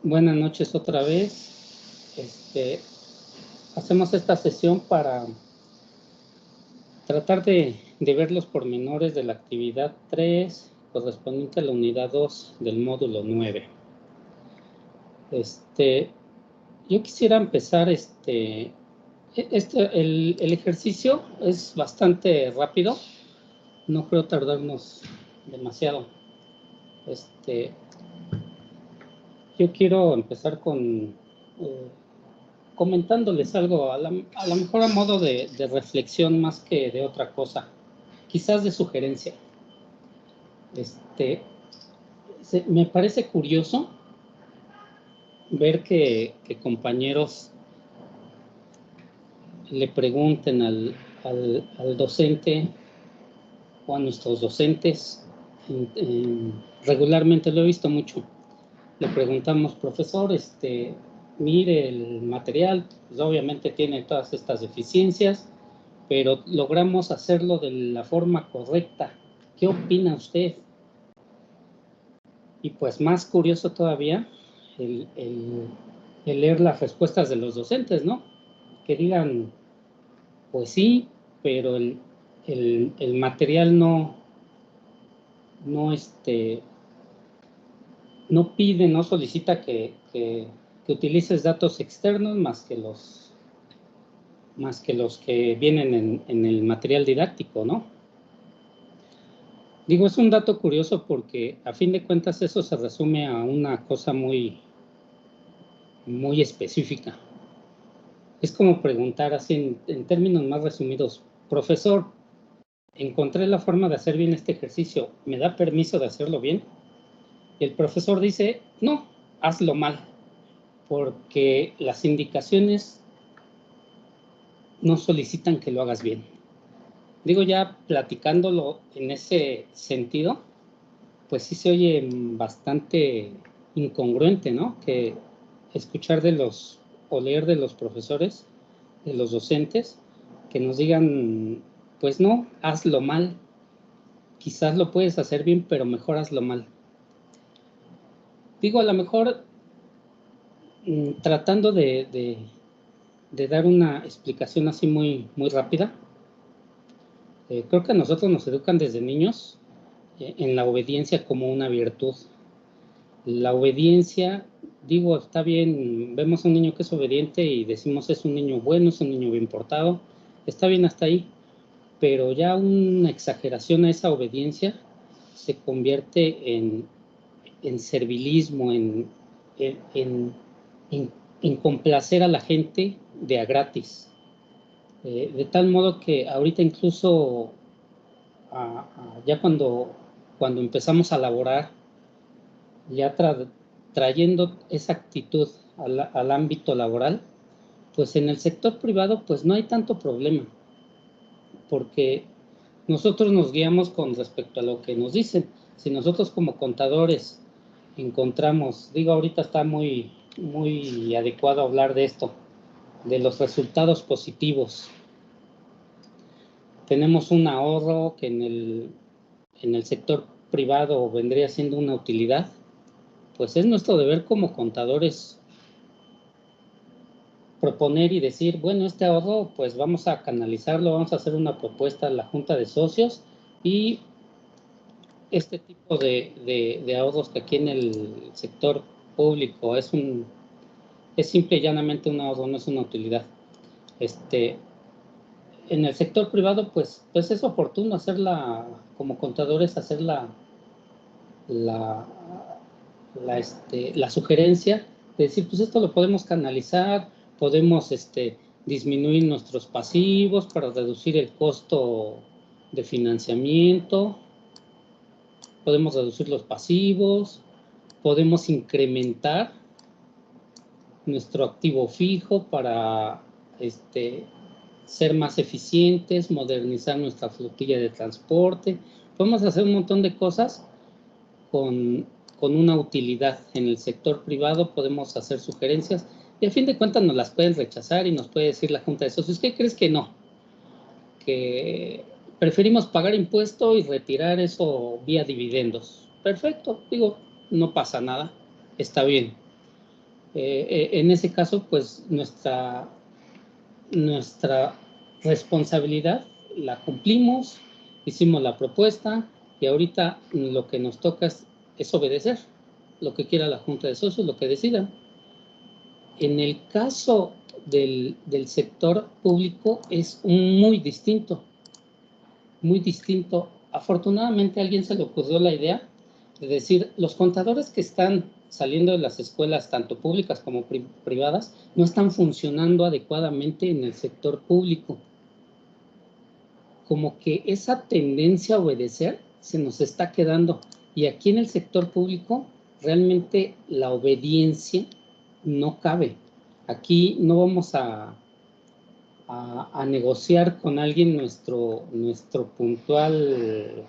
Buenas noches otra vez. Hacemos esta sesión para tratar de ver los pormenores de la actividad 3 correspondiente a la unidad 2 del módulo 9. Yo quisiera empezar, el ejercicio es bastante rápido, no creo tardarnos demasiado. Yo quiero empezar con comentándoles algo, a lo mejor a modo de reflexión más que de otra cosa, quizás de sugerencia. Me parece curioso ver que compañeros le pregunten al docente o a nuestros docentes, regularmente lo he visto mucho, le preguntamos, profesor, mire el material, pues obviamente tiene todas estas deficiencias, pero logramos hacerlo de la forma correcta. ¿Qué opina usted? Y pues más curioso todavía el leer las respuestas de los docentes, ¿no? Que digan, pues sí, pero el material no pide, no solicita que utilices datos externos más que los que vienen en el material didáctico, ¿no? Digo, es un dato curioso porque a fin de cuentas eso se resume a una cosa muy específica. Es como preguntar así en términos más resumidos, profesor, encontré la forma de hacer bien este ejercicio, ¿me da permiso de hacerlo bien? Y el profesor dice, no, hazlo mal, porque las indicaciones no solicitan que lo hagas bien. Digo, ya platicándolo en ese sentido, pues sí se oye bastante incongruente, ¿no? Que escuchar o leer de los profesores, de los docentes, que nos digan, pues no, hazlo mal. Quizás lo puedes hacer bien, pero mejor hazlo mal. Digo, a lo mejor tratando de dar una explicación así muy rápida, creo que a nosotros nos educan desde niños en la obediencia como una virtud. La obediencia, digo, está bien, vemos a un niño que es obediente y decimos es un niño bueno, es un niño bien portado, está bien hasta ahí, pero ya una exageración a esa obediencia se convierte en servilismo, en complacer a la gente de a gratis. De tal modo que ahorita incluso ya cuando empezamos a laborar, ya trayendo esa actitud al ámbito laboral, pues en el sector privado pues no hay tanto problema, porque nosotros nos guiamos con respecto a lo que nos dicen. Si nosotros como contadores encontramos, digo, ahorita está muy adecuado hablar de esto, de los resultados positivos. Tenemos un ahorro que en el sector privado vendría siendo una utilidad, pues es nuestro deber como contadores proponer y decir, bueno, este ahorro pues vamos a canalizarlo, vamos a hacer una propuesta a la Junta de Socios y este tipo de ahorros que aquí en el sector público es simple y llanamente un ahorro, no es una utilidad. En el sector privado pues es oportuno hacerla, como contadores, hacer la sugerencia de decir, pues esto lo podemos canalizar, podemos disminuir nuestros pasivos para reducir el costo de financiamiento, podemos reducir los pasivos, podemos incrementar nuestro activo fijo para ser más eficientes, modernizar nuestra flotilla de transporte, podemos hacer un montón de cosas con una utilidad. En el sector privado podemos hacer sugerencias y a fin de cuentas nos las pueden rechazar y nos puede decir la Junta de Socios, ¿qué crees que no? Que preferimos pagar impuesto y retirar eso vía dividendos. Perfecto, digo, no pasa nada, está bien. En ese caso, pues nuestra responsabilidad la cumplimos, hicimos la propuesta y ahorita lo que nos toca es obedecer lo que quiera la Junta de Socios, lo que decidan. En el caso del sector público es muy distinto, muy distinto. Afortunadamente a alguien se le ocurrió la idea de decir, los contadores que están saliendo de las escuelas, tanto públicas como privadas, no están funcionando adecuadamente en el sector público. Como que esa tendencia a obedecer se nos está quedando. Y aquí en el sector público, realmente la obediencia no cabe. Aquí no vamos a negociar con alguien nuestro puntual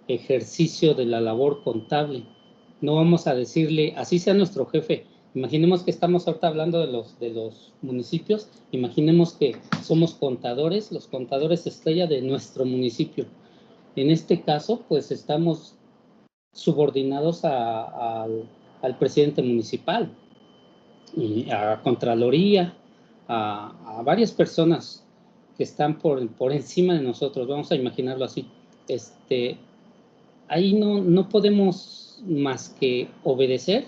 ejercicio de la labor contable. No vamos a decirle, así sea nuestro jefe. Imaginemos que estamos ahorita hablando de los municipios, imaginemos que somos contadores, los contadores estrella de nuestro municipio. En este caso, pues estamos subordinados al presidente municipal y a Contraloría, a varias personas que están por encima de nosotros, vamos a imaginarlo así. Ahí no podemos más que obedecer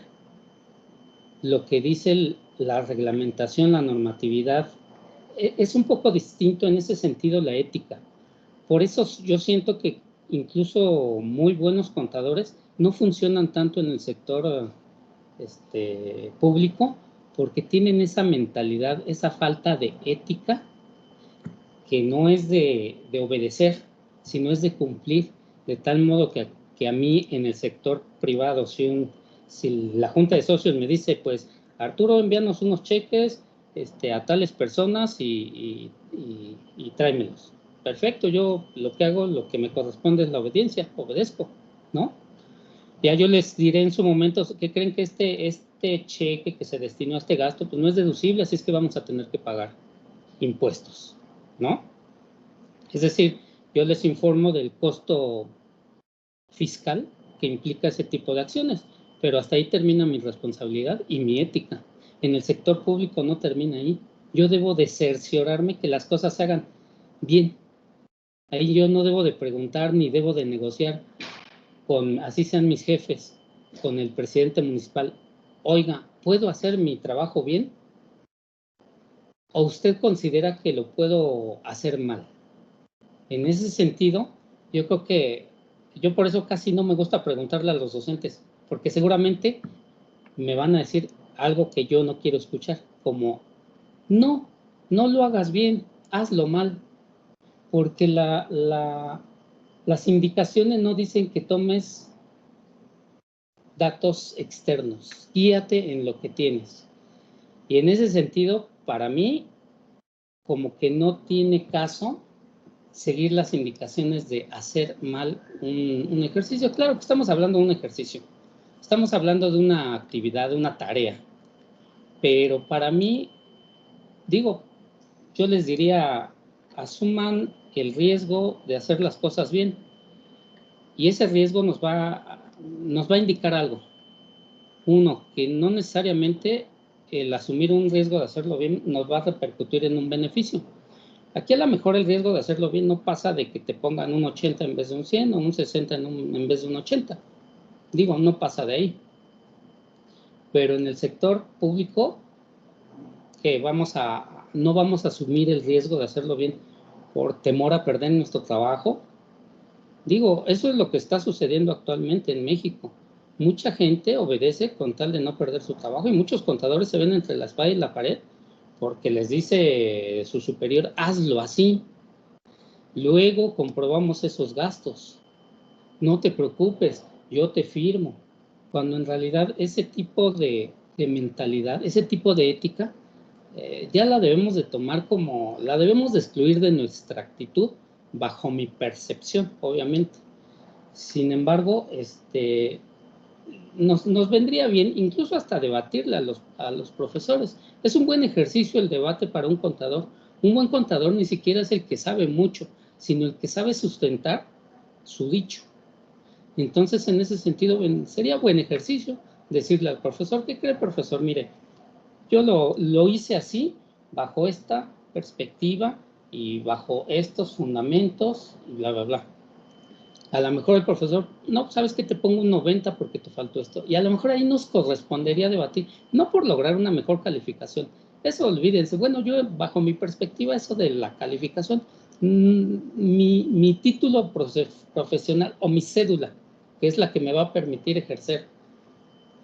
lo que dice la reglamentación, la normatividad. Es un poco distinto en ese sentido la ética. Por eso yo siento que incluso muy buenos contadores no funcionan tanto en el sector público, porque tienen esa mentalidad, esa falta de ética, que no es de obedecer, sino es de cumplir, de tal modo que a mí en el sector privado, si la Junta de Socios me dice, pues Arturo, envíanos unos cheques a tales personas y tráemelos. Perfecto, yo lo que hago, lo que me corresponde es la obediencia, obedezco, ¿no? Ya yo les diré en su momento que creen que este cheque que se destinó a este gasto, pues no es deducible, así es que vamos a tener que pagar impuestos, ¿no? Es decir, yo les informo del costo fiscal que implica ese tipo de acciones, pero hasta ahí termina mi responsabilidad y mi ética. En el sector público no termina ahí. Yo debo de cerciorarme que las cosas se hagan bien. Ahí yo no debo de preguntar ni debo de negociar con, así sean mis jefes, con el presidente municipal. Oiga, ¿puedo hacer mi trabajo bien? ¿O usted considera que lo puedo hacer mal? En ese sentido, yo creo que yo por eso casi no me gusta preguntarle a los docentes, porque seguramente me van a decir algo que yo no quiero escuchar, como, no lo hagas bien, hazlo mal, porque las indicaciones no dicen que tomes datos externos, guíate en lo que tienes. Y en ese sentido, para mí, como que no tiene caso seguir las indicaciones de hacer mal un ejercicio. Claro que estamos hablando de un ejercicio, estamos hablando de una actividad, de una tarea, pero para mí, digo, yo les diría, asuman el riesgo de hacer las cosas bien, y ese riesgo nos va a indicar algo. Uno, que no necesariamente el asumir un riesgo de hacerlo bien nos va a repercutir en un beneficio. Aquí a lo mejor el riesgo de hacerlo bien no pasa de que te pongan un 80 en vez de un 100 o un 60 en vez de un 80. Digo, no pasa de ahí. Pero en el sector público, que no vamos a asumir el riesgo de hacerlo bien por temor a perder nuestro trabajo. Digo, eso es lo que está sucediendo actualmente en México. Mucha gente obedece con tal de no perder su trabajo y muchos contadores se ven entre la espada y la pared porque les dice su superior, hazlo así. Luego comprobamos esos gastos. No te preocupes, yo te firmo. Cuando en realidad ese tipo de mentalidad, ese tipo de ética, ya la debemos de tomar como, la debemos de excluir de nuestra actitud, bajo mi percepción, obviamente. Sin embargo, nos vendría bien incluso hasta debatirle a los profesores. Es un buen ejercicio el debate para un contador. Un buen contador ni siquiera es el que sabe mucho, sino el que sabe sustentar su dicho. Entonces, en ese sentido, sería buen ejercicio decirle al profesor, ¿qué cree, profesor? Mire, Yo lo hice así, bajo esta perspectiva y bajo estos fundamentos y bla, bla, bla. A lo mejor el profesor, no, sabes que te pongo un 90 porque te faltó esto. Y a lo mejor ahí nos correspondería debatir, no por lograr una mejor calificación. Eso olvídense. Bueno, yo bajo mi perspectiva, eso de la calificación, mi título profesional o mi cédula, que es la que me va a permitir ejercer,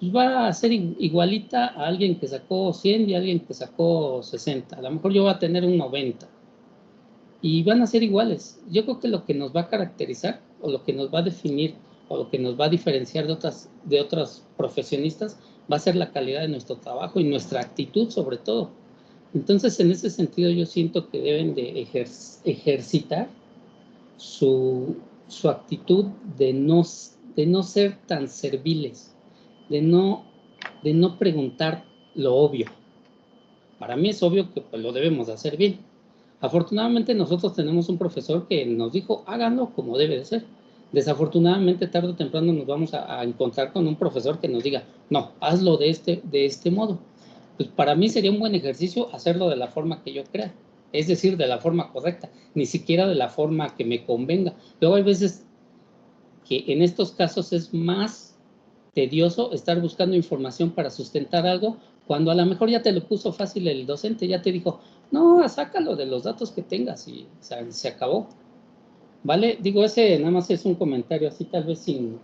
pues va a ser igualita a alguien que sacó 100 y a alguien que sacó 60. A lo mejor yo voy a tener un 90. Y van a ser iguales. Yo creo que lo que nos va a caracterizar o lo que nos va a definir o lo que nos va a diferenciar de otros profesionistas va a ser la calidad de nuestro trabajo y nuestra actitud sobre todo. Entonces, en ese sentido, yo siento que deben de ejercitar su actitud de no ser tan serviles, de no preguntar lo obvio. Para mí es obvio que pues, lo debemos de hacer bien. Afortunadamente nosotros tenemos un profesor que nos dijo, háganlo como debe de ser. Desafortunadamente, tarde o temprano nos vamos a encontrar con un profesor que nos diga, no, hazlo de este modo. Pues para mí sería un buen ejercicio hacerlo de la forma que yo crea, es decir, de la forma correcta, ni siquiera de la forma que me convenga. Luego hay veces que en estos casos es más tedioso estar buscando información para sustentar algo, cuando a lo mejor ya te lo puso fácil el docente, ya te dijo, no, sácalo de los datos que tengas y se acabó. ¿Vale? Digo, ese nada más es un comentario así, tal vez sin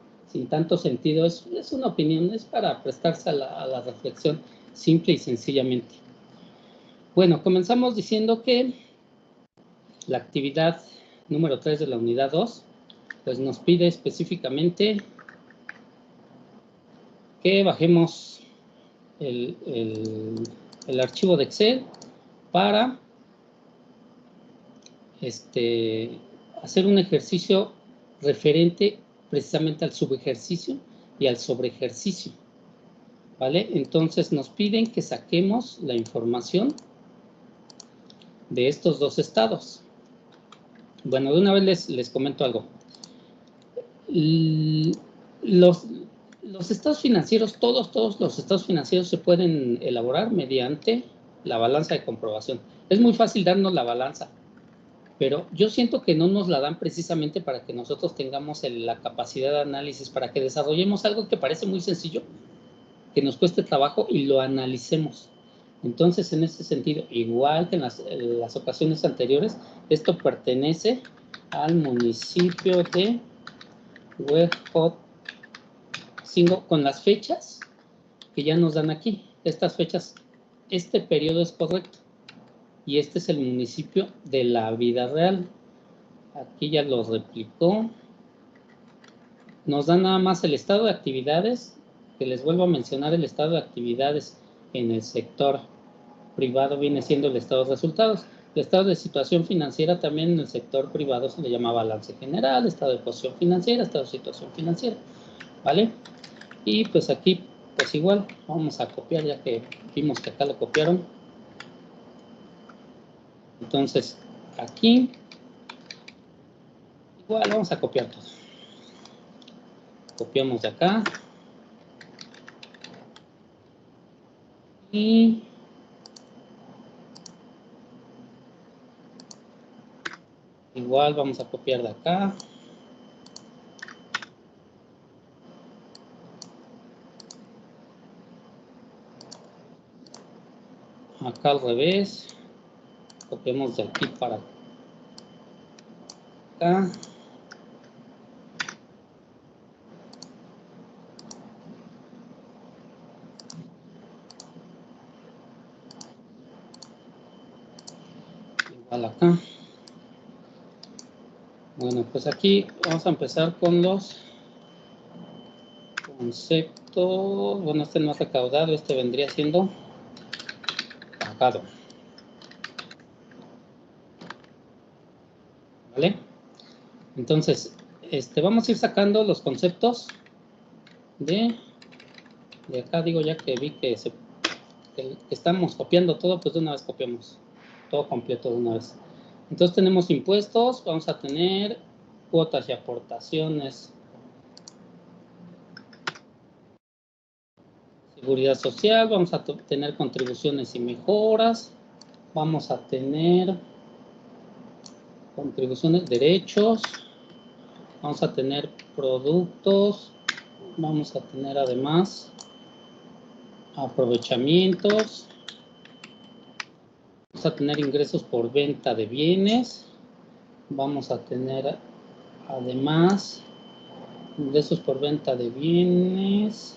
tanto sentido, es una opinión, es para prestarse a la reflexión simple y sencillamente. Bueno, comenzamos diciendo que la actividad número 3 de la unidad 2, pues nos pide específicamente que bajemos el archivo de Excel para hacer un ejercicio referente precisamente al subejercicio y al sobreejercicio. ¿Vale? Entonces nos piden que saquemos la información de estos dos estados. Bueno, de una vez les comento algo. Los estados financieros, todos los estados financieros se pueden elaborar mediante la balanza de comprobación. Es muy fácil darnos la balanza, pero yo siento que no nos la dan precisamente para que nosotros tengamos la capacidad de análisis, para que desarrollemos algo que parece muy sencillo, que nos cueste trabajo y lo analicemos. Entonces, en ese sentido, igual que en las ocasiones anteriores, esto pertenece al municipio de Huejotzingo, con las fechas que ya nos dan aquí. Estas fechas, este periodo es correcto. Y este es el municipio de la vida real. Aquí ya lo replicó. Nos da nada más el estado de actividades, que les vuelvo a mencionar, el estado de actividades en el sector privado viene siendo el estado de resultados. El estado de situación financiera también en el sector privado se le llama balance general, estado de posición financiera, estado de situación financiera, ¿vale? Y pues aquí, pues igual, vamos a copiar ya que vimos que acá lo copiaron. Entonces, aquí, igual vamos a copiar todo. Copiamos de acá. Y igual vamos a copiar de acá. Acá al revés. Copiamos de aquí para acá. Igual acá. Bueno, pues aquí vamos a empezar con los conceptos. Bueno, este no es recaudado, este vendría siendo pagado. ¿Vale? Entonces, vamos a ir sacando los conceptos de acá. Digo, ya que vi que estamos copiando todo, pues de una vez copiamos todo completo de una vez. Entonces tenemos impuestos, vamos a tener cuotas y aportaciones. Seguridad social, vamos a tener contribuciones y mejoras, vamos a tener contribuciones, derechos, vamos a tener productos, vamos a tener además aprovechamientos, vamos a tener ingresos por venta de bienes, vamos a tener además ingresos por venta de bienes.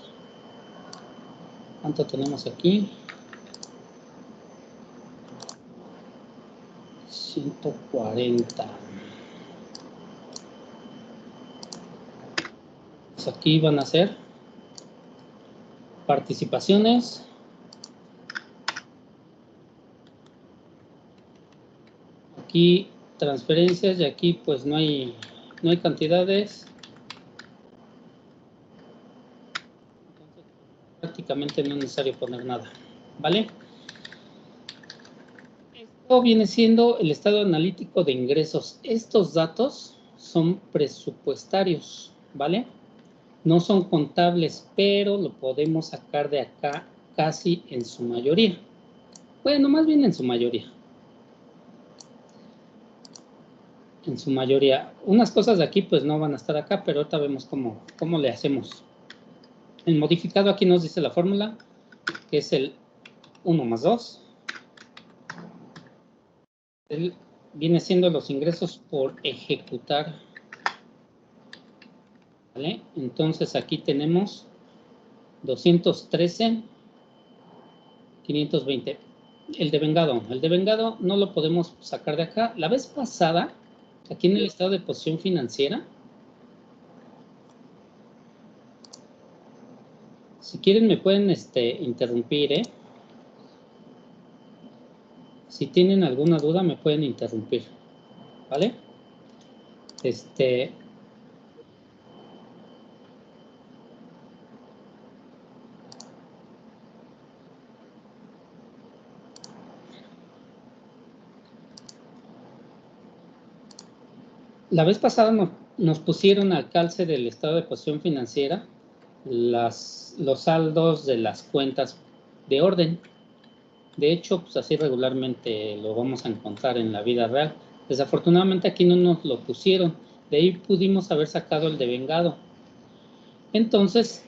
¿Cuánto tenemos aquí? 140. Pues aquí van a ser participaciones. Aquí transferencias y aquí pues no hay cantidades. Entonces, prácticamente no es necesario poner nada, ¿vale? Esto viene siendo el estado analítico de ingresos. Estos datos son presupuestarios, ¿vale? No son contables, pero lo podemos sacar de acá casi en su mayoría. Bueno, más bien en su mayoría. En su mayoría. Unas cosas de aquí pues no van a estar acá, pero ahorita vemos cómo le hacemos. El modificado aquí nos dice la fórmula, que es el 1 más 2. Viene siendo los ingresos por ejecutar. ¿Vale? Entonces aquí tenemos 213, 520. El devengado no lo podemos sacar de acá. La vez pasada, aquí en el estado de posición financiera, si quieren me pueden interrumpir, ¿eh? Si tienen alguna duda me pueden interrumpir, ¿vale? La vez pasada nos pusieron al calce del estado de posición financiera los saldos de las cuentas de orden. De hecho, pues así regularmente lo vamos a encontrar en la vida real. Desafortunadamente aquí no nos lo pusieron. De ahí pudimos haber sacado el devengado. Entonces,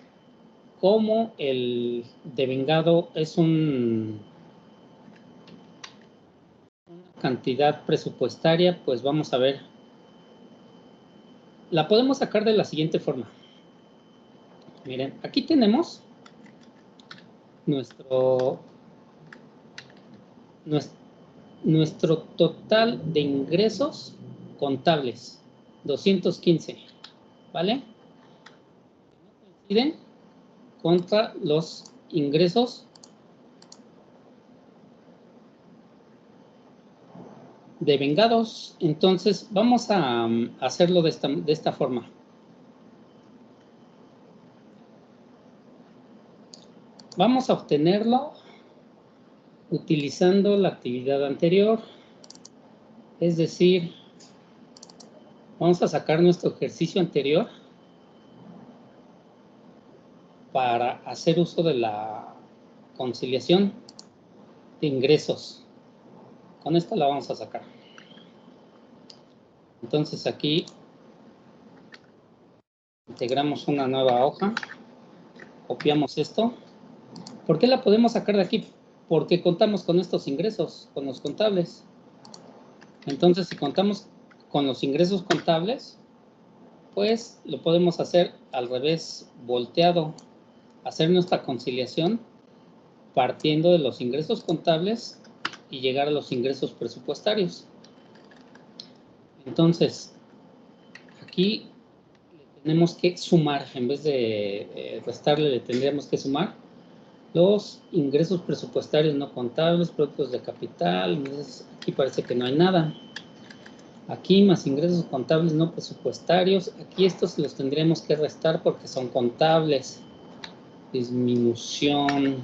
como el devengado es una cantidad presupuestaria, pues vamos a ver. La podemos sacar de la siguiente forma. Miren, aquí tenemos nuestro total de ingresos contables, 215, ¿vale? No coinciden contra los ingresos devengados. Entonces, vamos a hacerlo de esta forma. Vamos a obtenerlo utilizando la actividad anterior. Es decir, vamos a sacar nuestro ejercicio anterior para hacer uso de la conciliación de ingresos. Con esta la vamos a sacar. Entonces aquí integramos una nueva hoja, copiamos esto. ¿Por qué la podemos sacar de aquí? Porque contamos con estos ingresos, con los contables. Entonces, si contamos con los ingresos contables, pues lo podemos hacer al revés, volteado, hacer nuestra conciliación partiendo de los ingresos contables y llegar a los ingresos presupuestarios. Entonces, aquí le tenemos que sumar, en vez de restarle, le tendríamos que sumar los ingresos presupuestarios no contables, productos de capital. Entonces, aquí parece que no hay nada. Aquí más ingresos contables no presupuestarios. Aquí estos los tendremos que restar porque son contables. Disminución.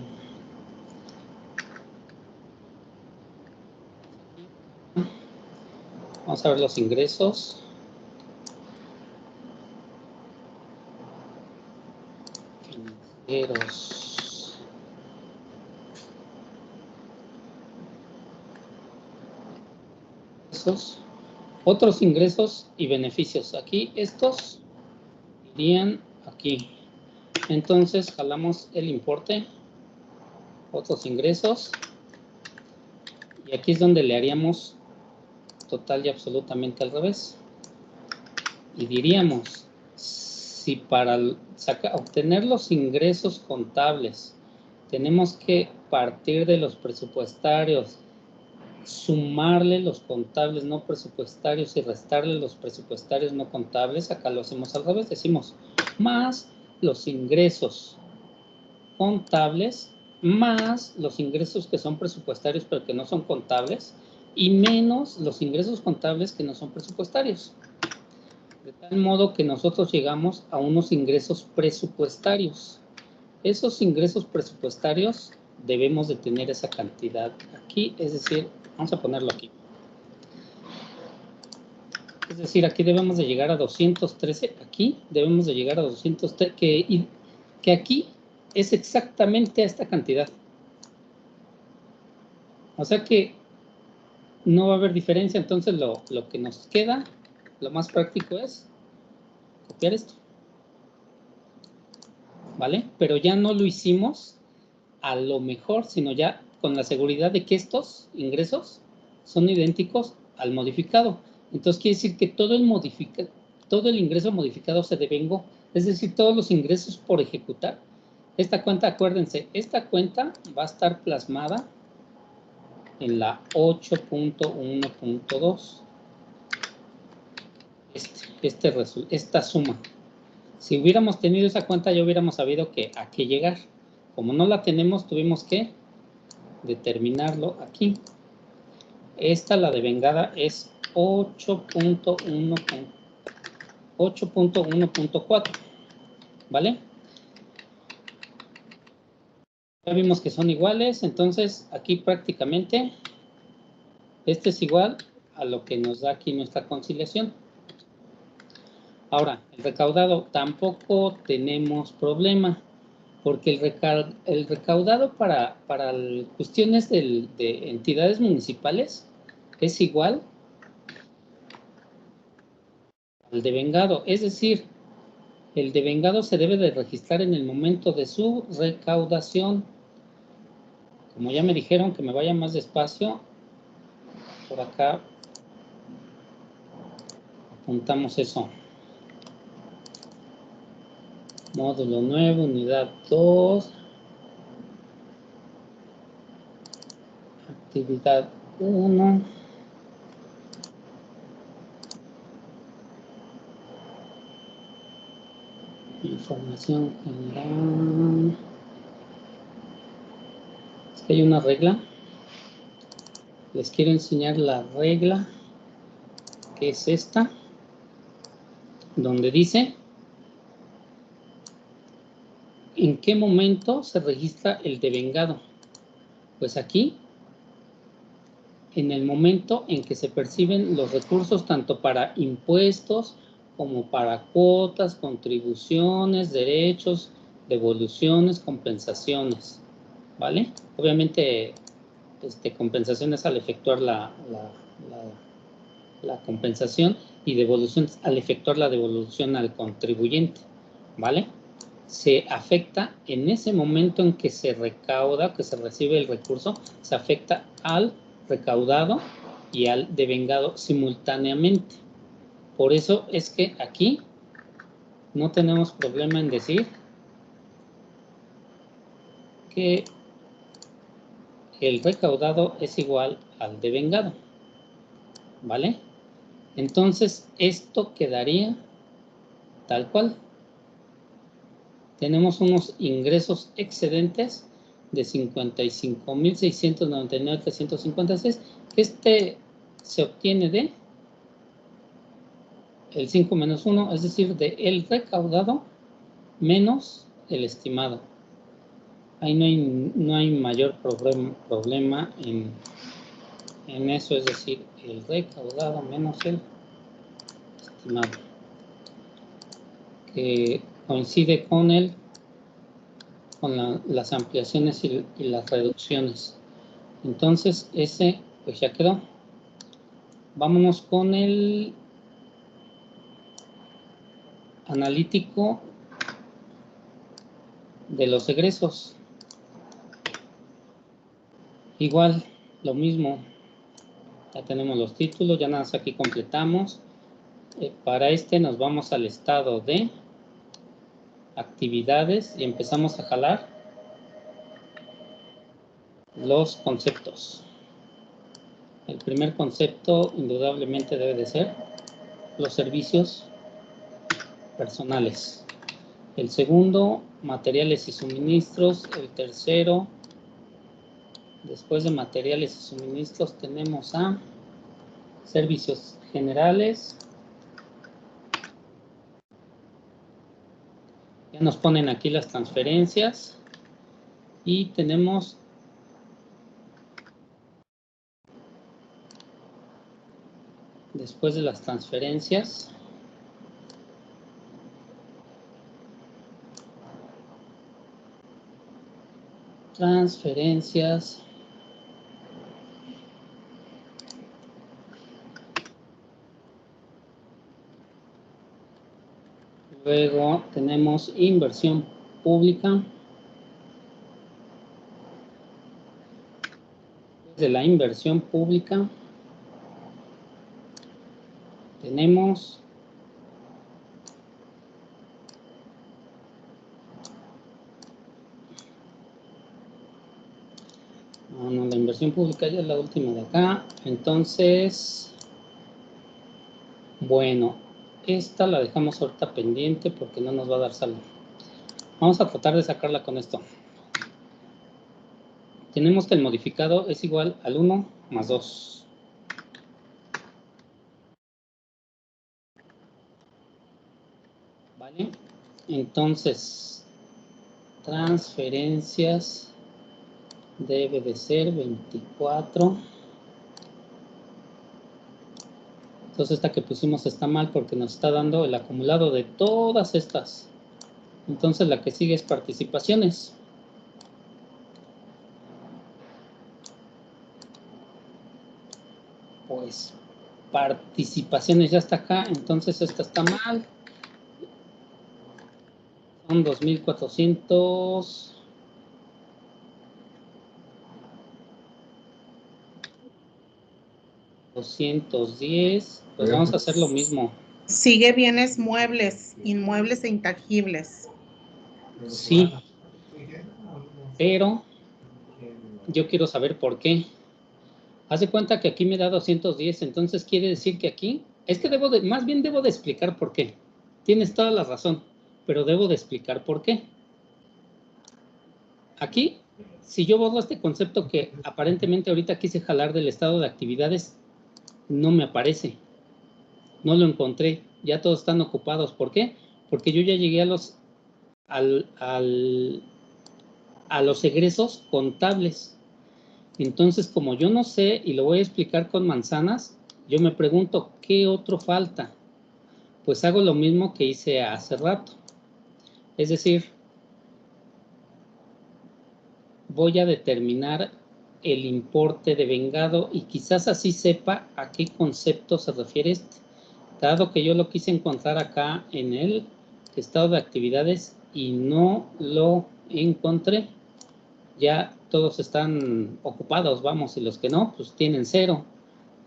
Vamos a ver los ingresos. Financieros. ingresos, otros ingresos y beneficios. Aquí estos irían aquí. Entonces jalamos el importe, otros ingresos, y aquí es donde le haríamos total y absolutamente al revés. Y diríamos, si para obtener los ingresos contables tenemos que partir de los presupuestarios, sumarle los contables no presupuestarios y restarle los presupuestarios no contables, acá lo hacemos al revés, decimos más los ingresos contables más los ingresos que son presupuestarios pero que no son contables y menos los ingresos contables que no son presupuestarios. De tal modo que nosotros llegamos a unos ingresos presupuestarios. Esos ingresos presupuestarios debemos de tener esa cantidad aquí, es decir, vamos a ponerlo aquí. Es decir, aquí debemos de llegar a 213, aquí debemos de llegar a 213, que aquí es exactamente a esta cantidad. O sea que no va a haber diferencia, entonces lo que nos queda, lo más práctico es copiar esto. ¿Vale? Pero ya no lo hicimos a lo mejor, sino ya con la seguridad de que estos ingresos son idénticos al modificado. Entonces quiere decir que todo el ingreso modificado se devengó, es decir, todos los ingresos por ejecutar. Esta cuenta, acuérdense, esta cuenta va a estar plasmada en la 8.1.2. Esta suma. Si hubiéramos tenido esa cuenta, ya hubiéramos sabido que a qué llegar. Como no la tenemos, tuvimos que determinarlo aquí. Esta, la devengada, es 8.1.4. ¿Vale? Ya vimos que son iguales, entonces aquí prácticamente este es igual a lo que nos da aquí nuestra conciliación. Ahora, el recaudado tampoco tenemos problema, porque el recaudado para cuestiones de entidades municipales es igual al devengado. Es decir, el devengado se debe de registrar en el momento de su recaudación. Como ya me dijeron que me vaya más despacio, por acá apuntamos eso. Módulo 9, unidad 2, actividad 1. Información general. Es que hay una regla. Les quiero enseñar la regla, que es esta, donde dice en qué momento se registra el devengado. Pues aquí, en el momento en que se perciben los recursos tanto para impuestos como para cuotas, contribuciones, derechos, devoluciones, compensaciones, ¿vale? Obviamente, compensaciones al efectuar la compensación y devoluciones al efectuar la devolución al contribuyente, ¿vale? Se afecta en ese momento en que se recauda, que se recibe el recurso, se afecta al recaudado y al devengado simultáneamente. Por eso es que aquí no tenemos problema en decir que el recaudado es igual al devengado, ¿vale? Entonces, esto quedaría tal cual. Tenemos unos ingresos excedentes de 55,699,356, que se obtiene de el 5 menos 1, es decir, de el recaudado menos el estimado. Ahí no hay mayor problema en eso, es decir, el recaudado menos el estimado, que coincide con las ampliaciones y las reducciones. Entonces, ese pues ya quedó. Vámonos con el analítico de los egresos. Igual, lo mismo. Ya tenemos los títulos, ya nada más aquí completamos. Para este nos vamos al estado de actividades y empezamos a jalar los conceptos. El primer concepto indudablemente debe de ser los servicios personales. El segundo, materiales y suministros. El tercero, después de materiales y suministros, tenemos a servicios generales. Ya nos ponen aquí las transferencias. Y tenemos después de las transferencias, luego tenemos inversión pública. De la inversión pública tenemos no, la inversión pública ya es la última de acá. Entonces, bueno, esta la dejamos ahorita pendiente porque no nos va a dar saldo. Vamos a tratar de sacarla con esto. Tenemos que el modificado es igual al 1 más 2. ¿Vale? Entonces, transferencias debe de ser 24. Entonces esta que pusimos está mal porque nos está dando el acumulado de todas estas. Entonces la que sigue es participaciones. Pues participaciones ya está acá, entonces esta está mal. Son 2,400. $210. Pues vamos a hacer lo mismo. Sigue bienes muebles, inmuebles e intangibles. Sí. Pero yo quiero saber por qué. Haz de cuenta que aquí me da 210, entonces quiere decir que aquí, es que más bien debo de explicar por qué. Tienes toda la razón, pero debo de explicar por qué. Aquí, si yo borro este concepto que aparentemente ahorita quise jalar del estado de actividades, no me aparece. No lo encontré, ya todos están ocupados. ¿Por qué? Porque yo ya llegué a los egresos contables. Entonces, como yo no sé, y lo voy a explicar con manzanas, yo me pregunto, ¿qué otro falta? Pues hago lo mismo que hice hace rato. Es decir, voy a determinar el importe de vengado y quizás así sepa a qué concepto se refiere este. Dado que yo lo quise encontrar acá en el estado de actividades y no lo encontré, ya todos están ocupados, vamos, y los que no, pues tienen 0.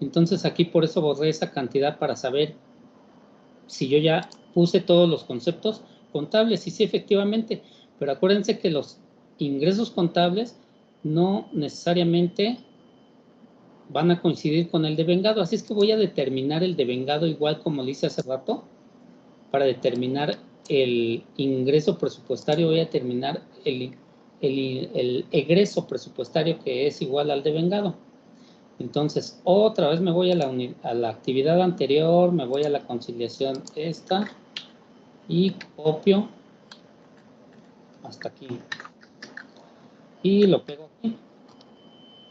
Entonces aquí por eso borré esa cantidad para saber si yo ya puse todos los conceptos contables. Y sí, efectivamente, pero acuérdense que los ingresos contables no necesariamente van a coincidir con el devengado, así es que voy a determinar el devengado igual como lo hice hace rato. Para determinar el ingreso presupuestario voy a determinar el egreso presupuestario que es igual al devengado. Entonces, otra vez me voy a la actividad anterior, me voy a la conciliación esta y copio hasta aquí. Y lo pego aquí.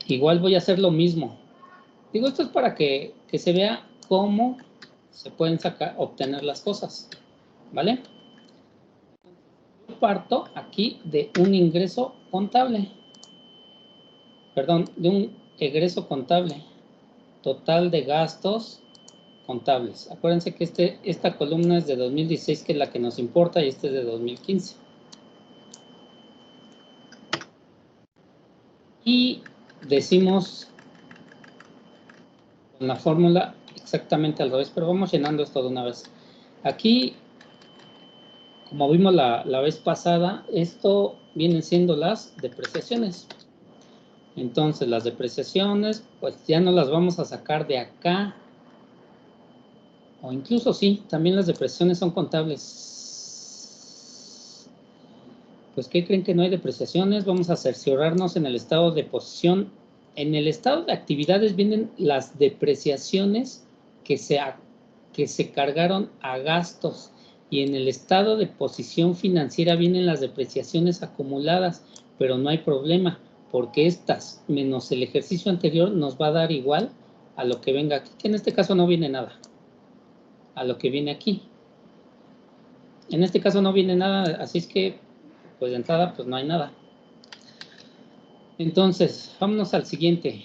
Igual voy a hacer lo mismo. Digo, esto es para que se vea cómo se pueden obtener las cosas. ¿Vale? Yo parto aquí de un ingreso contable. Perdón, de un egreso contable. total de gastos contables. Acuérdense que esta columna es de 2016, que es la que nos importa, y este es de 2015. Y decimos con la fórmula exactamente al revés, pero vamos llenando esto de una vez. Aquí, como vimos la vez pasada, esto vienen siendo las depreciaciones. Entonces, las depreciaciones, pues ya no las vamos a sacar de acá. O incluso sí, también las depreciaciones son contables. Pues, ¿qué creen que no hay depreciaciones? Vamos a cerciorarnos en el estado de posición. En el estado de actividades vienen las depreciaciones que se cargaron a gastos. Y en el estado de posición financiera vienen las depreciaciones acumuladas, pero no hay problema, porque estas menos el ejercicio anterior nos va a dar igual a lo que venga aquí, que en este caso no viene nada, a lo que viene aquí. En este caso no viene nada, así es que, pues de entrada, pues no hay nada. Entonces, vámonos al siguiente.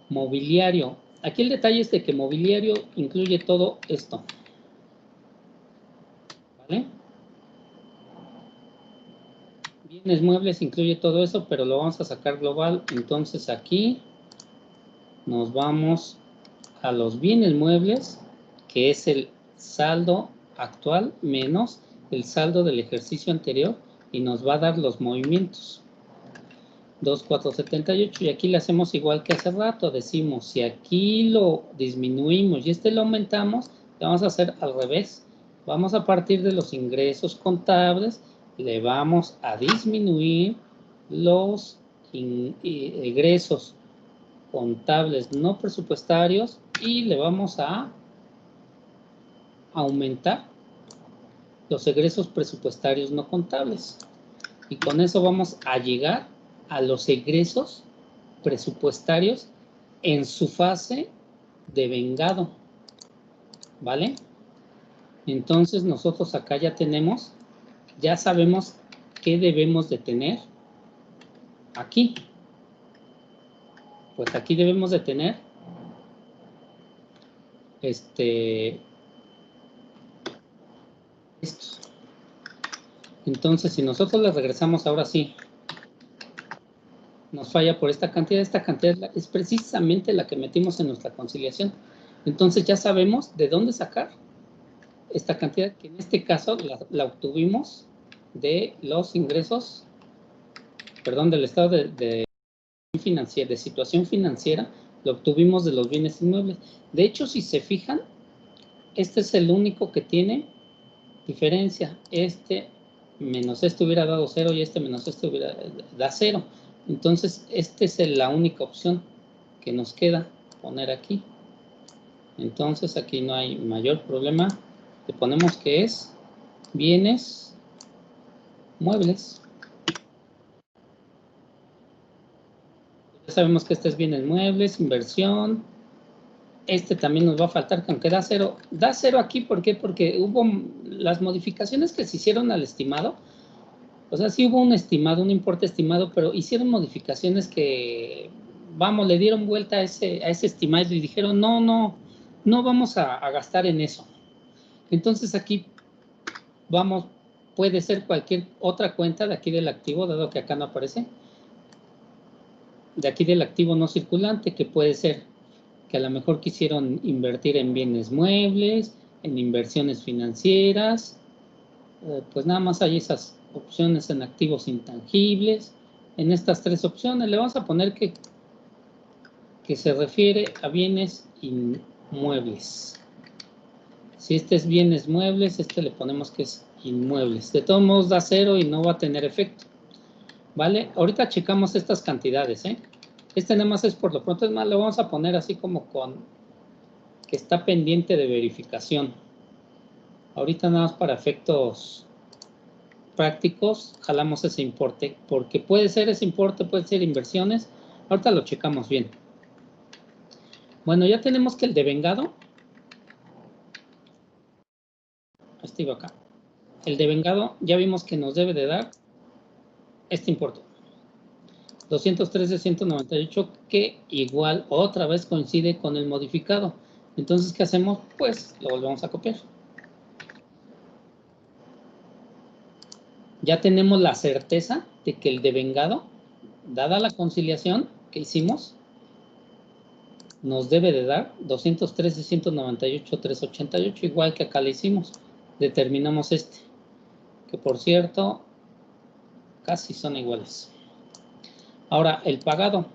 Mobiliario. Aquí el detalle es de que mobiliario incluye todo esto. ¿Vale? Bienes muebles incluye todo eso, pero lo vamos a sacar global. Entonces aquí nos vamos a los bienes muebles, que es el saldo actual menos el saldo del ejercicio anterior, y nos va a dar los movimientos. 2,478, y aquí le hacemos igual que hace rato. Decimos, si aquí lo disminuimos y lo aumentamos, le vamos a hacer al revés. Vamos a partir de los ingresos contables, le vamos a disminuir los ingresos contables no presupuestarios y le vamos a aumentar los egresos presupuestarios no contables. Y con eso vamos a llegar a los egresos presupuestarios en su fase de vengado. ¿Vale? Entonces nosotros acá ya sabemos qué debemos de tener aquí. Pues aquí debemos de tener esto. Entonces, si nosotros le regresamos ahora sí, nos falla por esta cantidad es precisamente la que metimos en nuestra conciliación. Entonces ya sabemos de dónde sacar esta cantidad, que en este caso la obtuvimos de los ingresos, perdón, del estado de situación financiera, lo obtuvimos de los bienes inmuebles. De hecho, si se fijan, este es el único que tiene diferencia. Menos hubiera dado 0 y menos da 0. Entonces, esta es la única opción que nos queda poner aquí. Entonces, aquí no hay mayor problema. Le ponemos que es bienes muebles. Ya sabemos que es bienes muebles, inversión. También nos va a faltar, que aunque da 0. Da 0 aquí, ¿por qué? Porque hubo las modificaciones que se hicieron al estimado. O sea, sí hubo un estimado, un importe estimado, pero hicieron modificaciones que, vamos, le dieron vuelta a ese estimado y dijeron, no vamos a gastar en eso. Entonces aquí puede ser cualquier otra cuenta de aquí del activo, dado que acá no aparece, de aquí del activo no circulante, que puede ser que a lo mejor quisieron invertir en bienes muebles, en inversiones financieras, pues nada más hay esas opciones en activos intangibles. En estas tres opciones le vamos a poner que se refiere a bienes inmuebles. Si es bienes muebles, le ponemos que es inmuebles. De todos modos da 0 y no va a tener efecto. ¿Vale? Ahorita checamos estas cantidades, ¿eh? Nada más es por lo pronto, es más, lo vamos a poner así como con que está pendiente de verificación. Ahorita nada más para efectos prácticos, jalamos ese importe, porque puede ser ese importe, puede ser inversiones. Ahorita lo checamos bien. Bueno, ya tenemos que el devengado, iba acá. El devengado ya vimos que nos debe de dar este importe. 203 de 198 que igual otra vez coincide con el modificado. Entonces, ¿qué hacemos? Pues lo volvemos a copiar. Ya tenemos la certeza de que el devengado, dada la conciliación que hicimos, nos debe de dar 203 de 198, 388, igual que acá le hicimos. Determinamos este, que por cierto, casi son iguales. Ahora, el pagado.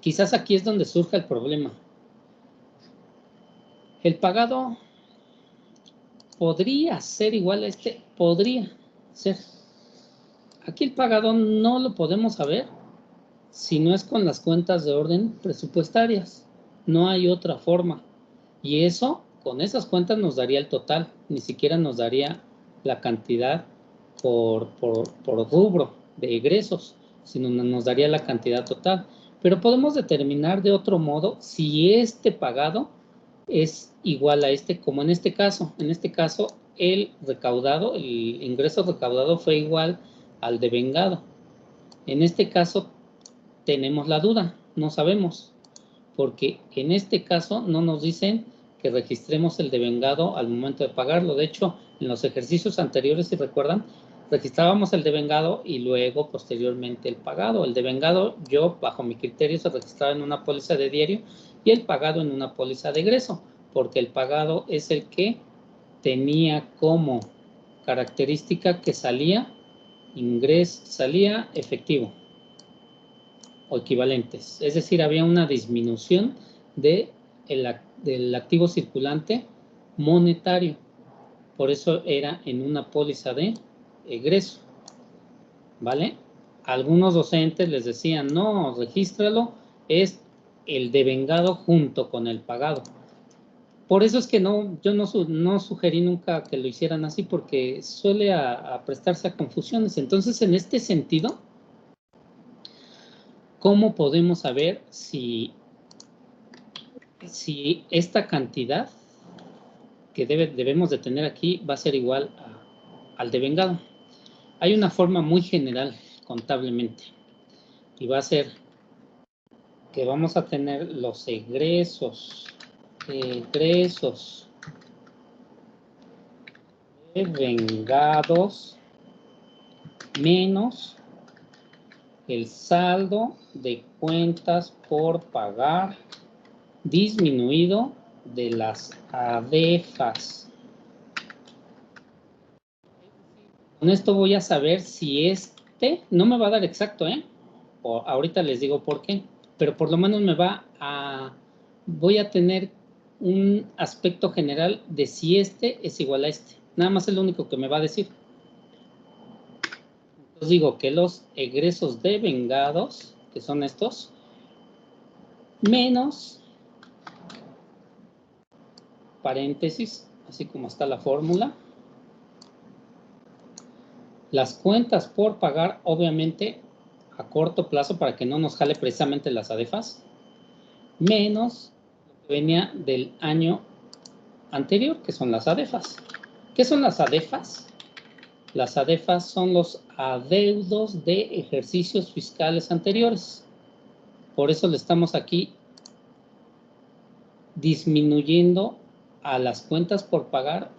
Quizás aquí es donde surja el problema. El pagado podría ser igual a este, podría ser. Aquí el pagado no lo podemos saber si no es con las cuentas de orden presupuestarias. No hay otra forma. Y eso, con esas cuentas nos daría el total. Ni siquiera nos daría la cantidad por rubro de egresos, sino nos daría la cantidad total. Pero podemos determinar de otro modo si este pagado es igual a este, como en este caso. En este caso, el recaudado, el ingreso recaudado fue igual al devengado. En este caso, tenemos la duda, no sabemos, porque en este caso no nos dicen que registremos el devengado al momento de pagarlo. De hecho, en los ejercicios anteriores, si recuerdan, registrábamos el devengado y luego, posteriormente, el pagado. El devengado, yo, bajo mi criterio, se registraba en una póliza de diario y el pagado en una póliza de egreso, porque el pagado es el que tenía como característica que salía efectivo o equivalentes. Es decir, había una disminución del activo circulante monetario. Por eso era en una póliza de egreso. ¿Vale? Algunos docentes les decían, no, regístralo, es el devengado junto con el pagado. Por eso es que yo no sugerí nunca que lo hicieran así, porque suele prestarse a confusiones. Entonces, en este sentido, ¿cómo podemos saber si esta cantidad que debemos de tener aquí va a ser igual al devengado? Hay una forma muy general contablemente y va a ser que vamos a tener los egresos devengados menos el saldo de cuentas por pagar disminuido de las ADEFAS. Con esto voy a saber si no me va a dar exacto, ahorita les digo por qué, pero por lo menos voy a tener un aspecto general de si este es igual a este. Nada más es lo único que me va a decir. Entonces digo que los egresos devengados, que son estos, menos, paréntesis, así como está la fórmula, las cuentas por pagar, obviamente, a corto plazo para que no nos jale precisamente las ADEFAS, menos lo que venía del año anterior, que son las ADEFAS. ¿Qué son las ADEFAS? Las ADEFAS son los adeudos de ejercicios fiscales anteriores. Por eso le estamos aquí disminuyendo a las cuentas por pagar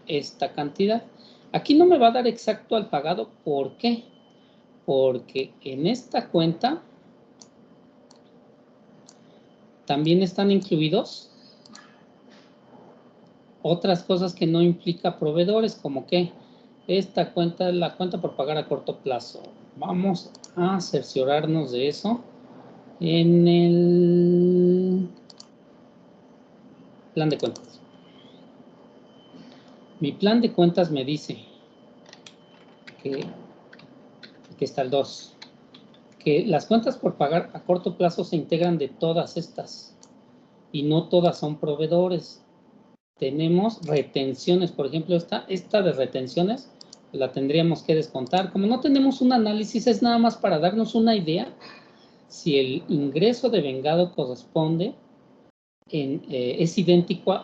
esta cantidad. Aquí no me va a dar exacto al pagado. ¿Por qué? Porque en esta cuenta también están incluidos otras cosas que no implica proveedores, como que esta cuenta es la cuenta por pagar a corto plazo. Vamos a cerciorarnos de eso en el plan de cuentas. Mi plan de cuentas me dice que está el 2, que las cuentas por pagar a corto plazo se integran de todas estas y no todas son proveedores. Tenemos retenciones, por ejemplo, esta de retenciones la tendríamos que descontar. Como no tenemos un análisis, es nada más para darnos una idea si el ingreso devengado corresponde es idéntico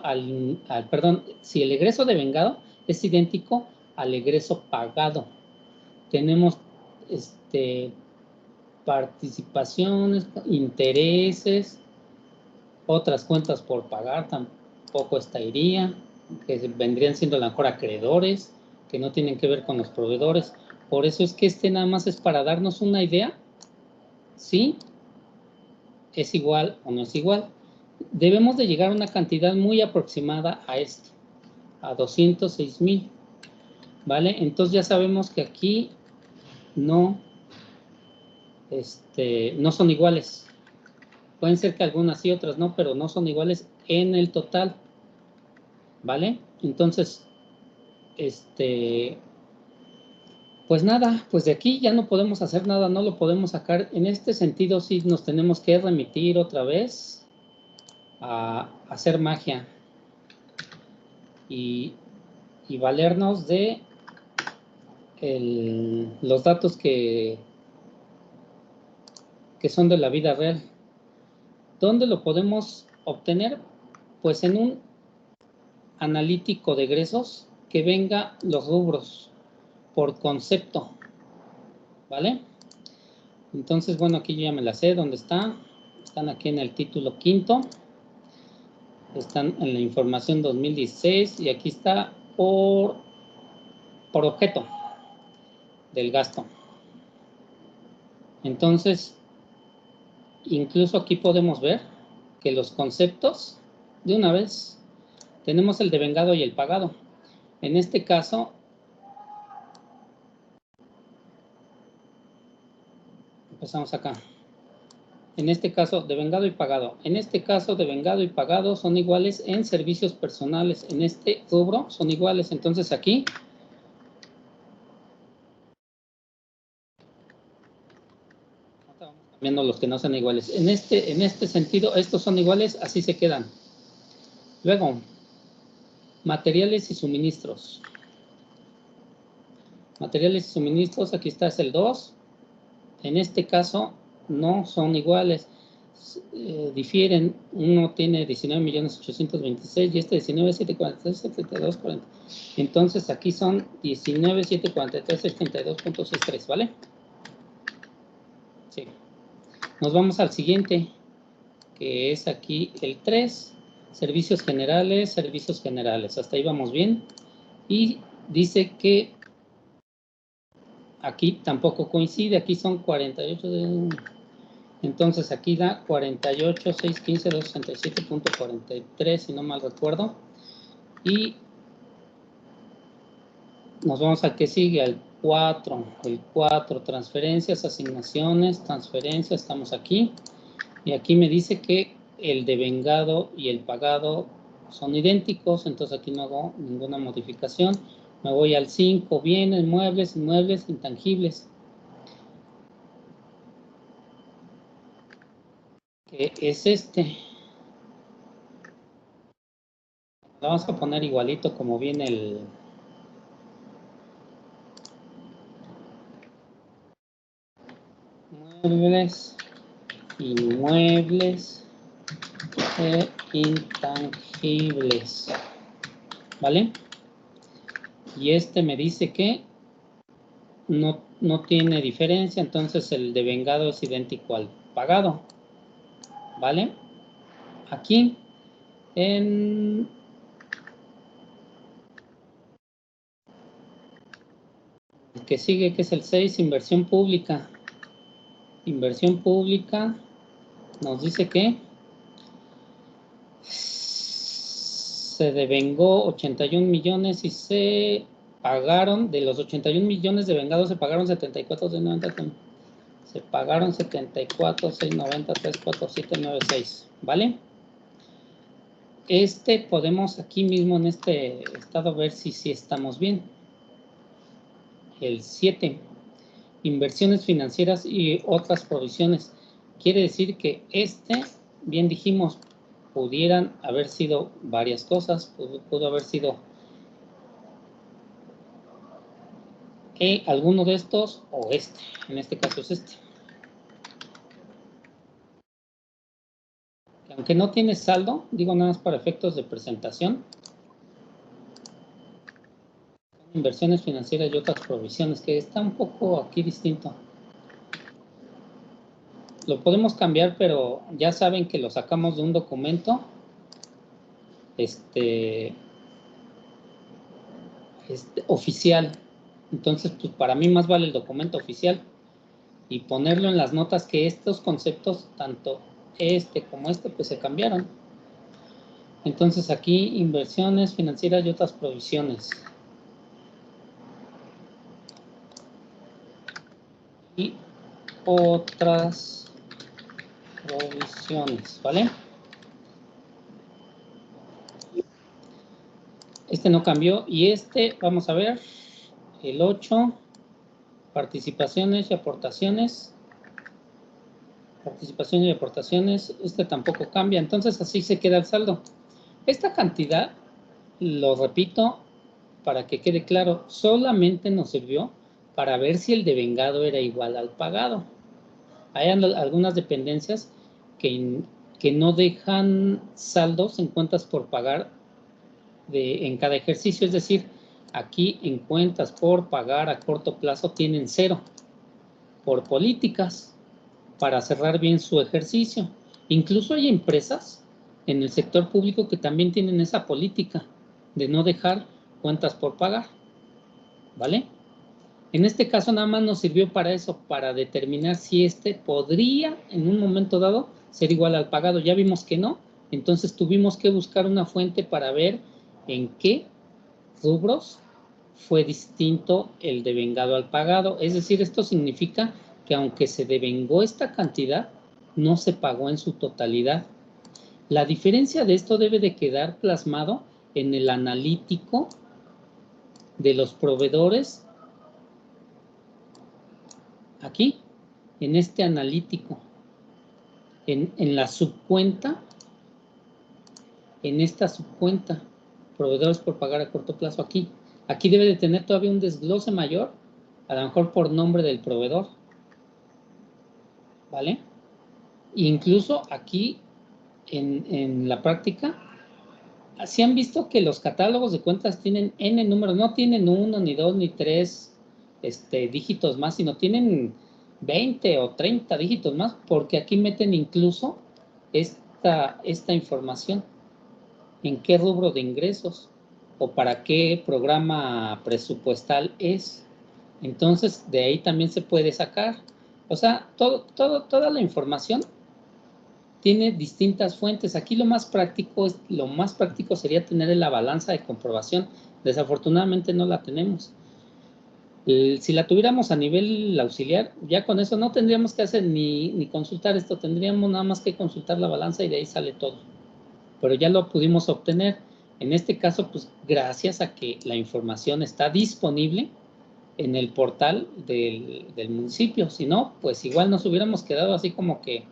si el egreso devengado es idéntico al egreso pagado. Tenemos participaciones, intereses, otras cuentas por pagar, tampoco estaría, que vendrían siendo a lo mejor acreedores, que no tienen que ver con los proveedores. Por eso es que nada más es para darnos una idea, si es igual o no es igual. Debemos de llegar a una cantidad muy aproximada a esto, a 206,000, ¿vale? Entonces ya sabemos que aquí no son iguales. Pueden ser que algunas sí, otras no, pero no son iguales en el total, ¿vale? Entonces, pues nada, pues de aquí ya no podemos hacer nada, no lo podemos sacar. En este sentido sí nos tenemos que remitir otra vez a hacer magia y valernos de los datos que son de la vida real. ¿Dónde lo podemos obtener? Pues en un analítico de egresos que venga los rubros por concepto, ¿vale? Entonces, bueno, aquí yo ya me la sé. ¿Dónde está? Están aquí en el título quinto. Están en la información 2016 y aquí está por objeto del gasto. Entonces, incluso aquí podemos ver que los conceptos, de una vez, tenemos el devengado y el pagado. En este caso, empezamos acá. En este caso, devengado y pagado. En este caso, devengado y pagado son iguales en servicios personales. En este rubro son iguales. Entonces aquí, vamos cambiando los que no son iguales. En este sentido, estos son iguales, así se quedan. Luego, materiales y suministros. Materiales y suministros, aquí está, es el 2. En este caso, no son iguales. Difieren. Uno tiene 19,826,000 y este 19,743,72,40. Entonces, aquí son 19,743,72,63, ¿vale? Sí. Nos vamos al siguiente, que es aquí el 3. Servicios generales, hasta ahí vamos bien. Y dice que aquí tampoco coincide, aquí son 48 de... Entonces aquí da 48,615,267,43, si no mal recuerdo. Y nos vamos al que sigue, al 4. El 4, transferencias, asignaciones, transferencias, estamos aquí. Y aquí me dice que el devengado y el pagado son idénticos, entonces aquí no hago ninguna modificación. Me voy al 5, bienes, muebles, inmuebles, intangibles. Que es este. Lo vamos a poner igualito como viene el... Muebles, inmuebles e intangibles. ¿Vale? Y este me dice que no tiene diferencia, entonces el devengado es idéntico al pagado. ¿Vale? Aquí en el que sigue, que es el 6, inversión pública. Inversión pública nos dice que se devengó 81 millones y se pagaron, de los 81 millones devengados se pagaron 74,690. Se pagaron 74,690, 34796, ¿vale? Podemos aquí mismo en este estado ver si estamos bien. El 7, inversiones financieras y otras provisiones. Quiere decir que bien dijimos, pudieran haber sido varias cosas, pudo haber sido alguno de estos o en este caso es este. Aunque no tiene saldo, digo nada más para efectos de presentación, inversiones financieras y otras provisiones, que está un poco aquí distinto. lo podemos cambiar, pero ya saben que lo sacamos de un documento oficial. Entonces, pues para mí más vale el documento oficial y ponerlo en las notas que estos conceptos, tanto como pues se cambiaron. Entonces aquí inversiones financieras y otras provisiones. Y otras provisiones, ¿vale? Este no cambió y vamos a ver, el 8, participaciones y aportaciones. Participaciones y aportaciones, tampoco cambia, entonces así se queda el saldo. Esta cantidad, lo repito, para que quede claro, solamente nos sirvió para ver si el devengado era igual al pagado. Hay algunas dependencias que no dejan saldos en cuentas por pagar en cada ejercicio, es decir, aquí en cuentas por pagar a corto plazo tienen 0 por políticas para cerrar bien su ejercicio. Incluso hay empresas en el sector público que también tienen esa política de no dejar cuentas por pagar, ¿vale? En este caso nada más nos sirvió para eso, para determinar si podría en un momento dado ser igual al pagado. Ya vimos que no, entonces tuvimos que buscar una fuente para ver en qué rubros fue distinto el devengado al pagado. Es decir, esto significa que aunque se devengó esta cantidad, no se pagó en su totalidad. La diferencia de esto debe de quedar plasmado en el analítico de los proveedores, aquí, en este analítico, en la subcuenta, en esta subcuenta, proveedores por pagar a corto plazo aquí. Aquí debe de tener todavía un desglose mayor, a lo mejor por nombre del proveedor, ¿vale? Incluso aquí, en la práctica, si han visto que los catálogos de cuentas tienen N números, no tienen 1, ni 2, ni 3 dígitos más, sino tienen 20 o 30 dígitos más, porque aquí meten incluso esta información, en qué rubro de ingresos o para qué programa presupuestal es. Entonces, de ahí también se puede sacar. O sea, toda la información tiene distintas fuentes. Aquí lo más práctico sería tener la balanza de comprobación. Desafortunadamente no la tenemos. Si la tuviéramos a nivel auxiliar, ya con eso no tendríamos que hacer ni consultar esto, tendríamos nada más que consultar la balanza y de ahí sale todo. Pero ya lo pudimos obtener. En este caso, pues gracias a que la información está disponible en el portal del municipio. Si no, pues igual nos hubiéramos quedado así como que,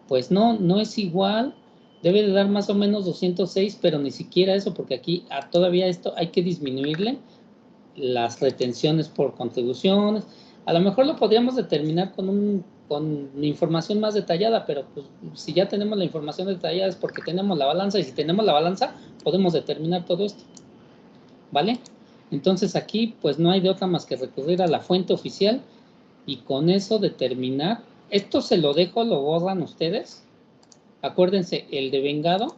pues no es igual, debe de dar más o menos 206, pero ni siquiera eso, porque aquí todavía esto hay que disminuirle las retenciones por contribuciones. A lo mejor lo podríamos determinar con información más detallada, pero pues si ya tenemos la información detallada es porque tenemos la balanza, y si tenemos la balanza podemos determinar todo esto, ¿vale? Entonces aquí pues no hay de otra más que recurrir a la fuente oficial y con eso determinar. Esto se lo dejo, lo borran ustedes. Acuérdense, el devengado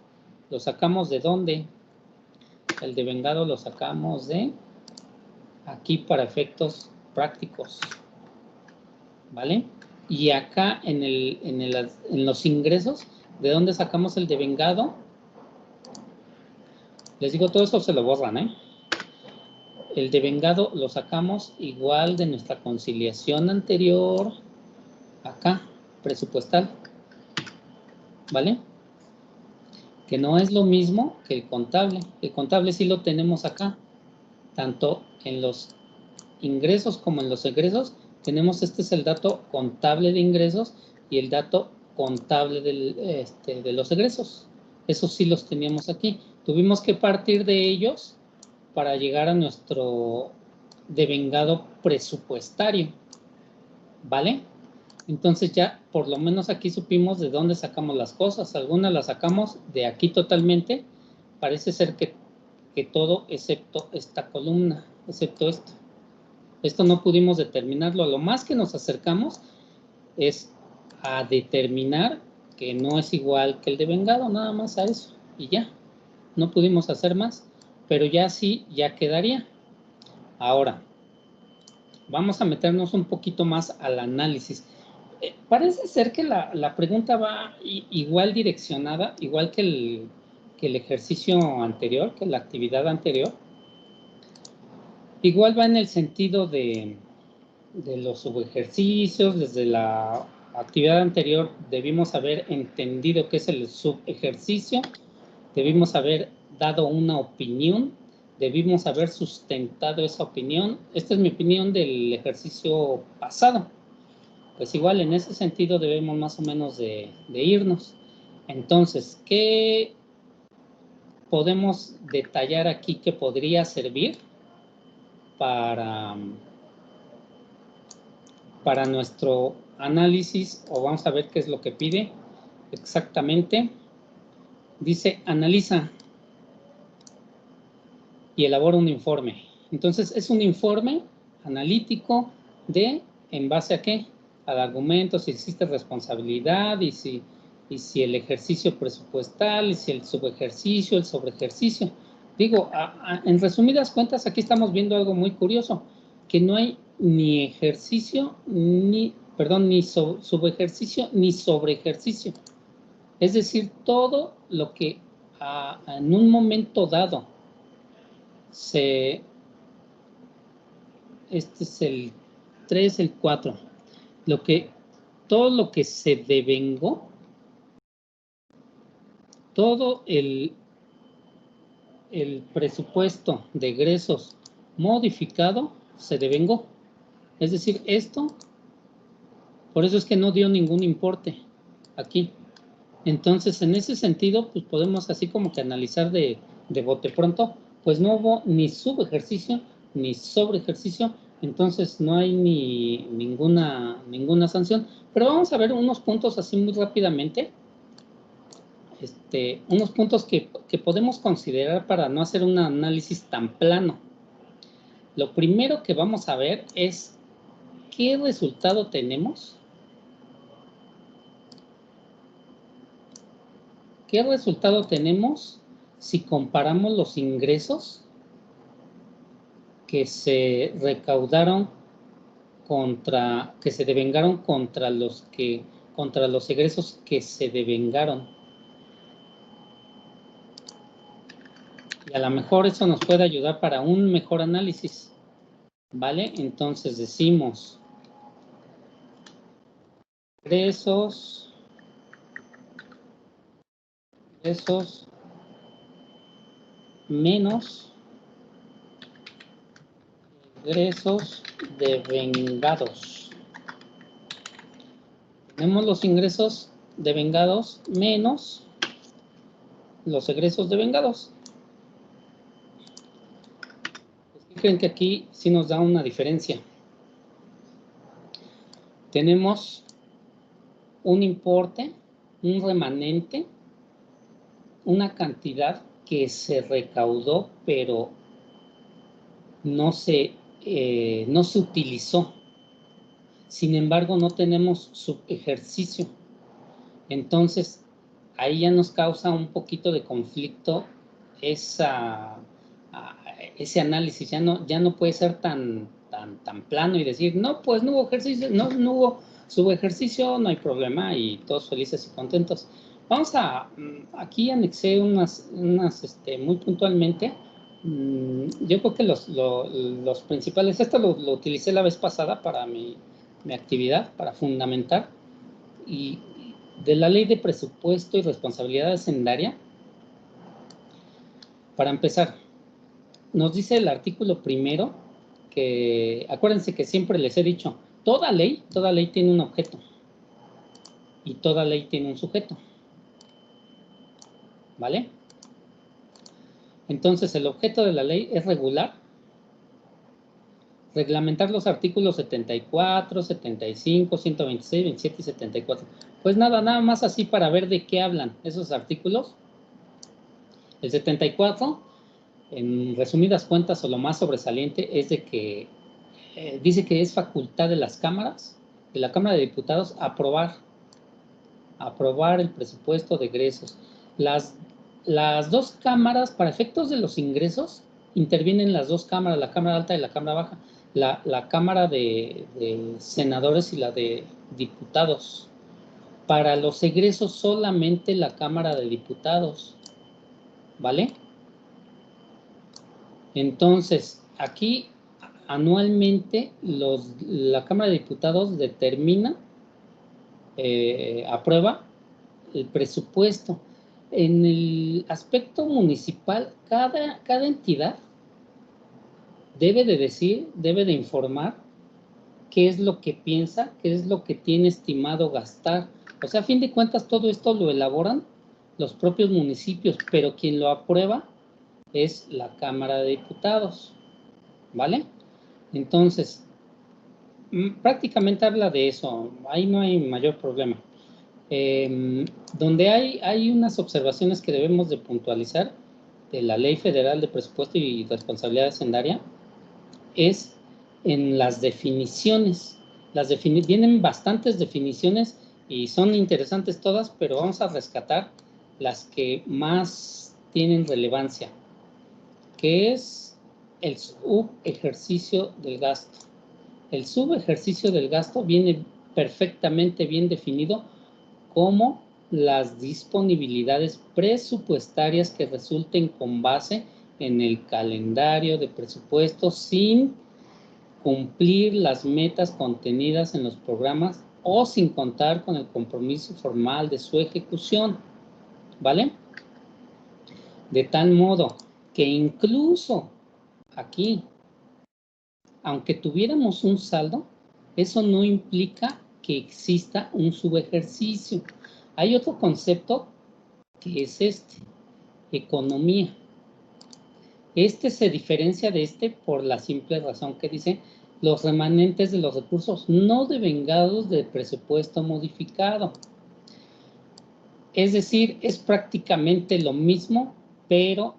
lo sacamos ¿de dónde? El devengado lo sacamos de aquí para efectos prácticos, ¿vale? Y acá en los ingresos, ¿de dónde sacamos el devengado? Les digo, todo eso se lo borran, ¿eh? El devengado lo sacamos igual de nuestra conciliación anterior, acá, presupuestal, ¿vale? Que no es lo mismo que el contable. El contable sí lo tenemos acá, tanto en los ingresos como en los egresos. Tenemos, es el dato contable de ingresos y el dato contable de los egresos. Esos sí los teníamos aquí. Tuvimos que partir de ellos para llegar a nuestro devengado presupuestario, ¿vale? Entonces ya por lo menos aquí supimos de dónde sacamos las cosas. Algunas las sacamos de aquí totalmente. Parece ser que todo excepto esta columna, excepto esto. Esto no pudimos determinarlo. Lo más que nos acercamos es a determinar que no es igual que el devengado, nada más a eso, y ya. No pudimos hacer más, pero ya sí, ya quedaría. Ahora, vamos a meternos un poquito más al análisis. Parece ser que la pregunta va igual direccionada, igual que el ejercicio anterior, que la actividad anterior. Igual va en el sentido de los subejercicios. Desde la actividad anterior debimos haber entendido qué es el subejercicio, debimos haber dado una opinión, debimos haber sustentado esa opinión. Esta es mi opinión del ejercicio pasado. Pues igual en ese sentido debemos más o menos de irnos. Entonces, ¿qué podemos detallar aquí que podría servir para nuestro análisis? O vamos a ver qué es lo que pide exactamente. Dice, analiza y elabora un informe. Entonces, es un informe analítico de, ¿en base a qué? Al argumento, si existe responsabilidad y si el ejercicio presupuestal, y si el subejercicio, el sobreejercicio. Digo, en resumidas cuentas, aquí estamos viendo algo muy curioso, que no hay ni ejercicio, ni subejercicio, ni sobreejercicio. Es decir, todo lo que en un momento dado este es el 3, el 4, todo lo que se devengó, todo el presupuesto de egresos modificado se devengó. Es decir, esto, por eso es que no dio ningún importe aquí. Entonces, en ese sentido, pues podemos así como que analizar de bote pronto, pues no hubo ni subejercicio ni sobreejercicio, entonces no hay ninguna sanción. Pero vamos a ver unos puntos así muy rápidamente, unos puntos que podemos considerar para no hacer un análisis tan plano. Lo primero que vamos a ver es qué resultado tenemos. ¿Qué resultado tenemos si comparamos los ingresos que se recaudaron que se devengaron contra los egresos que se devengaron? Y a lo mejor eso nos puede ayudar para un mejor análisis, ¿vale? Entonces decimos ingresos menos ingresos devengados. Tenemos los ingresos devengados menos los egresos devengados. Creen que aquí sí nos da una diferencia. Tenemos un importe, un remanente, una cantidad que se recaudó, pero no se utilizó. Sin embargo, no tenemos subejercicio. Entonces, ahí ya nos causa un poquito de conflicto ese análisis. Ya no puede ser tan plano y decir, no, pues no hubo ejercicio, no hubo subejercicio, no hay problema y todos felices y contentos. Vamos aquí anexé unas muy puntualmente. Yo creo que los principales, esto lo utilicé la vez pasada para mi actividad, para fundamentar, y de la Ley de Presupuesto y Responsabilidad Hacendaria. Para empezar, nos dice el artículo primero que, acuérdense que siempre les he dicho, toda ley tiene un objeto y toda ley tiene un sujeto, ¿vale? Entonces, el objeto de la ley es reglamentar los artículos 74, 75, 126, 27 y 74. Pues nada más así para ver de qué hablan esos artículos. El 74, en resumidas cuentas, o lo más sobresaliente, es de que dice que es facultad de las cámaras, de la Cámara de Diputados, aprobar Aprobar el presupuesto de egresos. Las dos cámaras, para efectos de los ingresos, intervienen las dos cámaras, la Cámara Alta y la Cámara Baja. La Cámara de Senadores y la de Diputados. Para los egresos solamente la Cámara de Diputados, ¿vale? Entonces, aquí anualmente la Cámara de Diputados determina, aprueba el presupuesto. En el aspecto municipal, cada entidad debe de decir, debe de informar qué es lo que piensa, qué es lo que tiene estimado gastar. O sea, a fin de cuentas, todo esto lo elaboran los propios municipios, pero quien lo aprueba es la Cámara de Diputados, ¿vale? Entonces, prácticamente habla de eso, ahí no hay mayor problema. Donde hay unas observaciones que debemos de puntualizar de la Ley Federal de Presupuesto y Responsabilidad Hacendaria es en las definiciones. Vienen bastantes definiciones y son interesantes todas, pero vamos a rescatar las que más tienen relevancia, que es el subejercicio del gasto. El subejercicio del gasto viene perfectamente bien definido como las disponibilidades presupuestarias que resulten con base en el calendario de presupuesto sin cumplir las metas contenidas en los programas o sin contar con el compromiso formal de su ejecución, ¿vale? De tal modo que incluso aquí, aunque tuviéramos un saldo, eso no implica que exista un subejercicio. Hay otro concepto que es economía. Este se diferencia de por la simple razón que dice los remanentes de los recursos no devengados del presupuesto modificado. Es decir, es prácticamente lo mismo, pero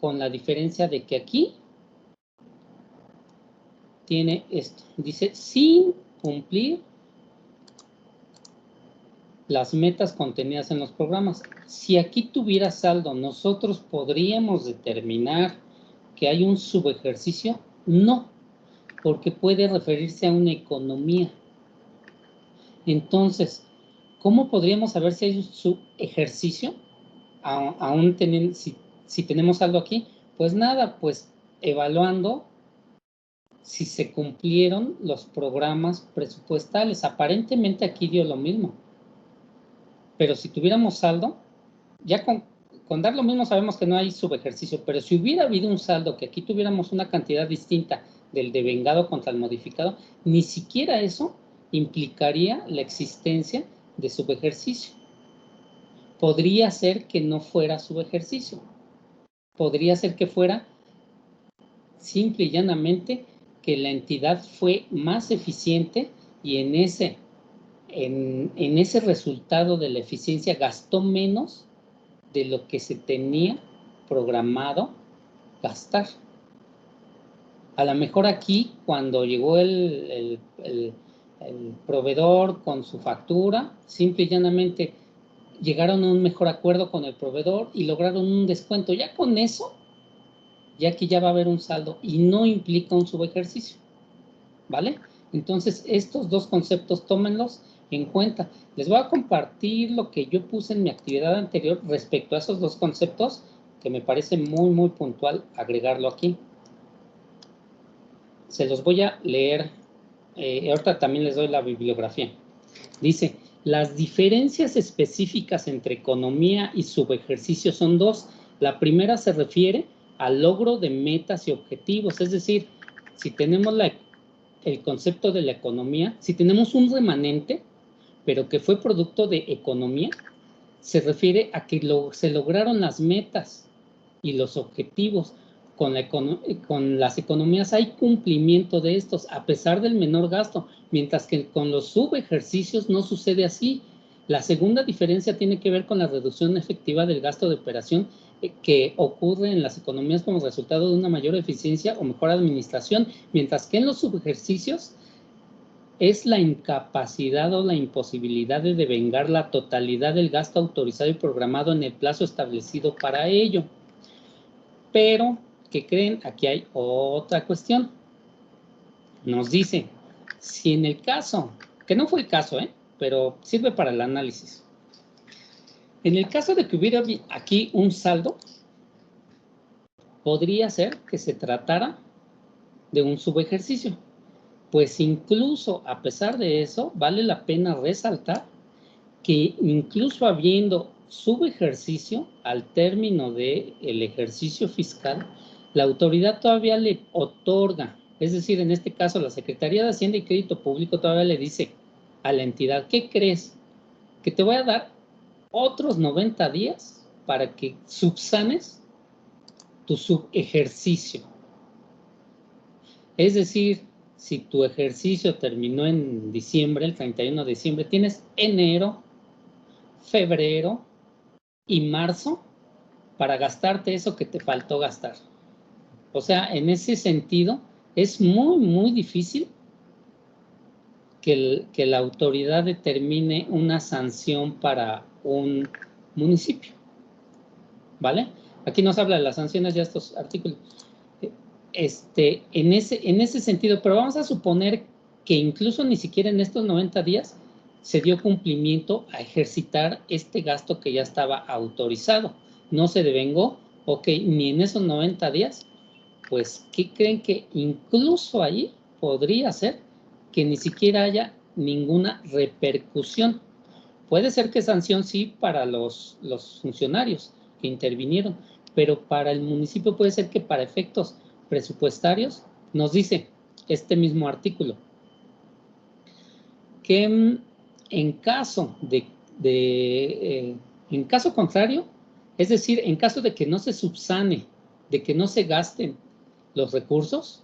con la diferencia de que aquí tiene esto. Dice, sin cumplir las metas contenidas en los programas. Si aquí tuviera saldo, ¿nosotros podríamos determinar que hay un subejercicio? No, porque puede referirse a una economía. Entonces, ¿cómo podríamos saber si hay un subejercicio? Aún teniendo, si tenemos saldo aquí, pues nada, pues evaluando si se cumplieron los programas presupuestales. Aparentemente aquí dio lo mismo. Pero si tuviéramos saldo, ya con dar lo mismo sabemos que no hay subejercicio, pero si hubiera habido un saldo, que aquí tuviéramos una cantidad distinta del devengado contra el modificado, ni siquiera eso implicaría la existencia de subejercicio. Podría ser que no fuera subejercicio. Podría ser que fuera simple y llanamente que la entidad fue más eficiente y en ese resultado de la eficiencia gastó menos de lo que se tenía programado gastar. A lo mejor aquí, cuando llegó el proveedor con su factura, simple y llanamente llegaron a un mejor acuerdo con el proveedor y lograron un descuento. Ya con eso, ya aquí ya va a haber un saldo y no implica un subejercicio, ¿vale? Entonces, estos dos conceptos, tómenlos en cuenta. Les voy a compartir lo que yo puse en mi actividad anterior respecto a esos dos conceptos, que me parece muy, muy puntual agregarlo aquí. Se los voy a leer. Ahorita también les doy la bibliografía. Dice, las diferencias específicas entre economía y subejercicio son dos. La primera se refiere al logro de metas y objetivos. Es decir, si tenemos el concepto de la economía, si tenemos un remanente, pero que fue producto de economía, se refiere a que se lograron las metas y los objetivos. Con las economías hay cumplimiento de estos, a pesar del menor gasto, mientras que con los subejercicios no sucede así. La segunda diferencia tiene que ver con la reducción efectiva del gasto de operación que ocurre en las economías como resultado de una mayor eficiencia o mejor administración, mientras que en los subejercicios es la incapacidad o la imposibilidad de devengar la totalidad del gasto autorizado y programado en el plazo establecido para ello. Pero, ¿qué creen? Aquí hay otra cuestión. Nos dice, si en el caso, que no fue el caso, pero sirve para el análisis. En el caso de que hubiera aquí un saldo, podría ser que se tratara de un subejercicio. Pues incluso a pesar de eso, vale la pena resaltar que incluso habiendo subejercicio, al término del ejercicio fiscal, la autoridad todavía le otorga, es decir, en este caso la Secretaría de Hacienda y Crédito Público todavía le dice a la entidad, ¿qué crees? Que te voy a dar otros 90 días para que subsanes tu subejercicio. Es decir, si tu ejercicio terminó en diciembre, el 31 de diciembre, tienes enero, febrero y marzo para gastarte eso que te faltó gastar. O sea, en ese sentido, es muy, muy difícil que la autoridad determine una sanción para un municipio. ¿Vale? Aquí nos habla de las sanciones ya estos artículos. En ese sentido, pero vamos a suponer que incluso ni siquiera en estos 90 días se dio cumplimiento a ejercitar este gasto que ya estaba autorizado. No se devengó, ok, ni en esos 90 días, pues, ¿qué creen? Que incluso ahí podría ser que ni siquiera haya ninguna repercusión. Puede ser que sanción sí para los funcionarios que intervinieron, pero para el municipio puede ser que para efectos presupuestarios nos dice este mismo artículo que en caso en caso contrario, es decir, en caso de que no se subsane, de que no se gasten los recursos,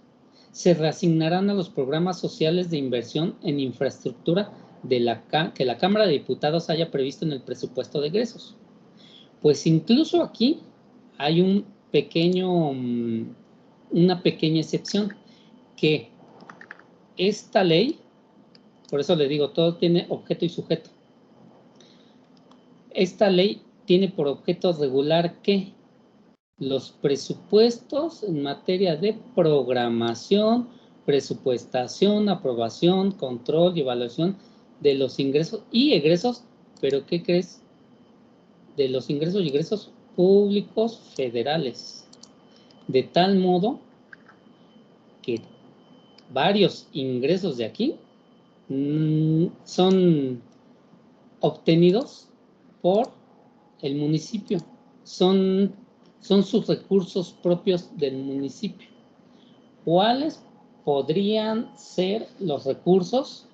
se reasignarán a los programas sociales de inversión en infraestructura que la Cámara de Diputados haya previsto en el presupuesto de egresos. Pues incluso aquí hay una pequeña excepción, que esta ley, por eso le digo, todo tiene objeto y sujeto. Esta ley tiene por objeto regular que los presupuestos en materia de programación, presupuestación, aprobación, control y evaluación de los ingresos y egresos, pero ¿qué crees? De los ingresos y egresos públicos federales. De tal modo que varios ingresos de aquí son obtenidos por el municipio, son sus recursos propios del municipio. ¿Cuáles podrían ser los recursos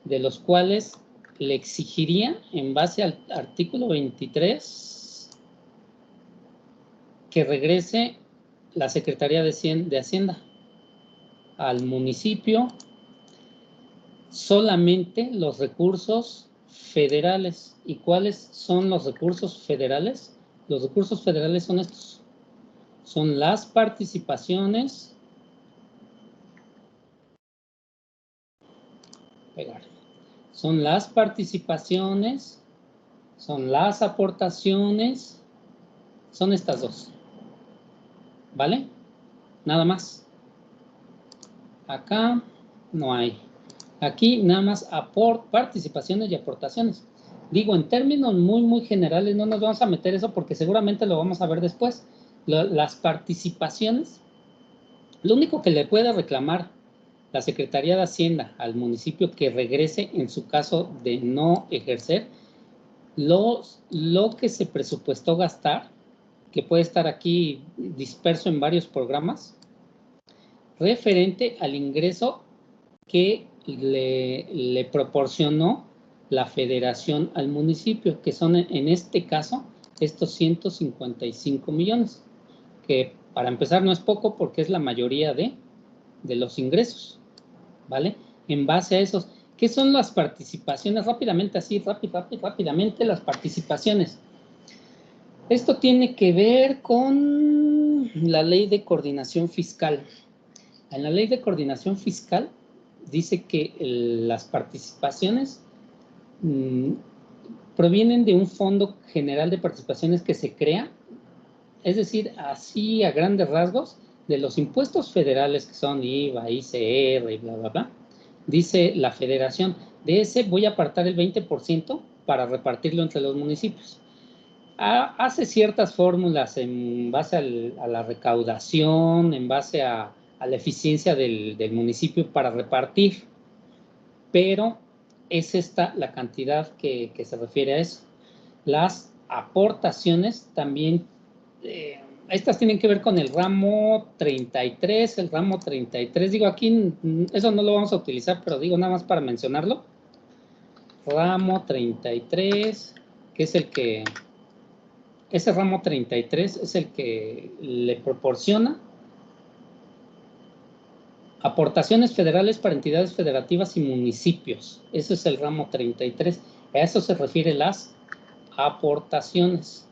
de los cuales le exigiría, en base al artículo 23, que regrese la Secretaría de Hacienda al municipio? Solamente los recursos federales. ¿Y cuáles son los recursos federales? Los recursos federales son estos. Son las participaciones. Son las participaciones, son las aportaciones, son estas dos. ¿Vale? Nada más. Acá no hay. Aquí nada más participaciones y aportaciones. Digo, en términos muy, muy generales, no nos vamos a meter eso porque seguramente lo vamos a ver después. Las participaciones, lo único que le puede reclamar la Secretaría de Hacienda al municipio que regrese en su caso de no ejercer lo que se presupuestó gastar, que puede estar aquí disperso en varios programas, referente al ingreso que le proporcionó la federación al municipio, que son en este caso estos 155 millones, que para empezar no es poco porque es la mayoría de los ingresos, ¿vale? En base a esos, ¿qué son las participaciones? Rápidamente, así, rápidamente las participaciones. Esto tiene que ver con la ley de coordinación fiscal. En la ley de coordinación fiscal dice que las participaciones provienen de un fondo general de participaciones que se crea, es decir, así a grandes rasgos, de los impuestos federales que son IVA, ICR y bla, bla, bla, dice la federación, de ese voy a apartar el 20% para repartirlo entre los municipios. Hace ciertas fórmulas en base a la recaudación, en base a la eficiencia del municipio para repartir, pero es esta la cantidad que se refiere a eso. Las aportaciones también, estas tienen que ver con el ramo 33, el ramo 33, digo aquí, eso no lo vamos a utilizar, pero digo nada más para mencionarlo. Ramo 33, que es el que, ese ramo 33 es el que le proporciona aportaciones federales para entidades federativas y municipios. Ese es el ramo 33. A eso se refiere las aportaciones.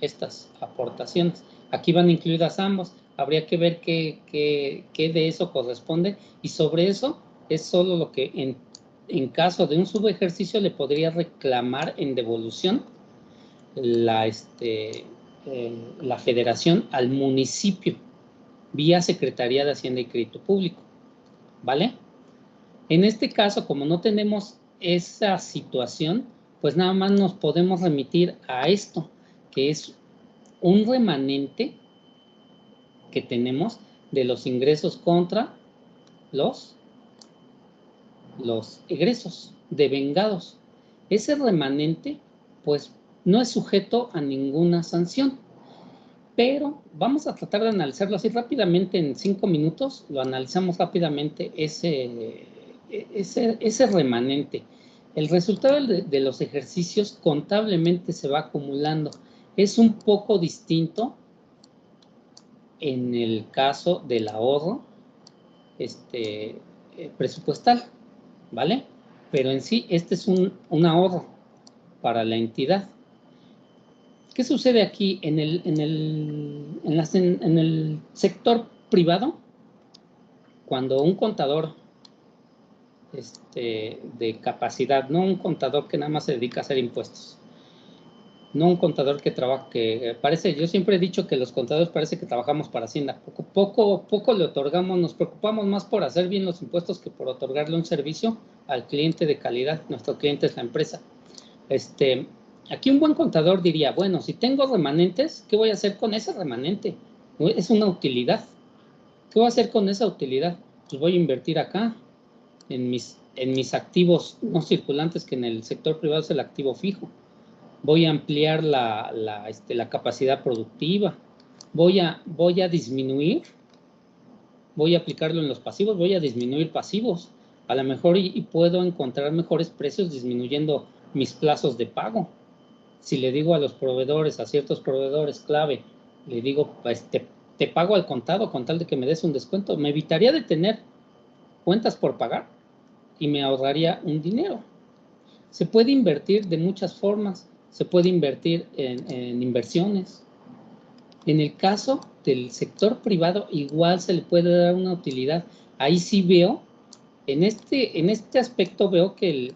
Estas aportaciones. Aquí van incluidas ambos. Habría que ver qué de eso corresponde. Y sobre eso es solo lo que en caso de un subejercicio le podría reclamar en devolución la federación al municipio vía Secretaría de Hacienda y Crédito Público, ¿vale? En este caso, como no tenemos esa situación, pues nada más nos podemos remitir a esto, que es un remanente que tenemos de los ingresos contra los egresos devengados. Ese remanente, pues, no es sujeto a ninguna sanción. Pero vamos a tratar de analizarlo así rápidamente en 5 minutos. Lo analizamos rápidamente ese remanente. El resultado de los ejercicios contablemente se va acumulando. Es un poco distinto en el caso del ahorro presupuestal, ¿vale? Pero en sí, este es un ahorro para la entidad. ¿Qué sucede aquí en el sector privado? Cuando un contador de capacidad, no un contador que nada más se dedica a hacer impuestos, no un contador que trabaja, que parece, yo siempre he dicho que los contadores parece que trabajamos para Hacienda, poco le otorgamos, nos preocupamos más por hacer bien los impuestos que por otorgarle un servicio al cliente de calidad. Nuestro cliente es la empresa. Aquí un buen contador diría, bueno, si tengo remanentes, ¿qué voy a hacer con ese remanente? Es una utilidad. ¿Qué voy a hacer con esa utilidad? Pues voy a invertir acá, en mis activos no circulantes, que en el sector privado es el activo fijo. Voy a ampliar la capacidad productiva. Voy a disminuir, voy a aplicarlo en los pasivos, voy a disminuir pasivos. A lo mejor y puedo encontrar mejores precios disminuyendo mis plazos de pago. Si le digo a los proveedores, a ciertos proveedores clave, le digo, te pago al contado con tal de que me des un descuento, me evitaría de tener cuentas por pagar y me ahorraría un dinero. Se puede invertir de muchas formas, se puede invertir en inversiones. En el caso del sector privado, igual se le puede dar una utilidad. Ahí sí veo, en este aspecto veo que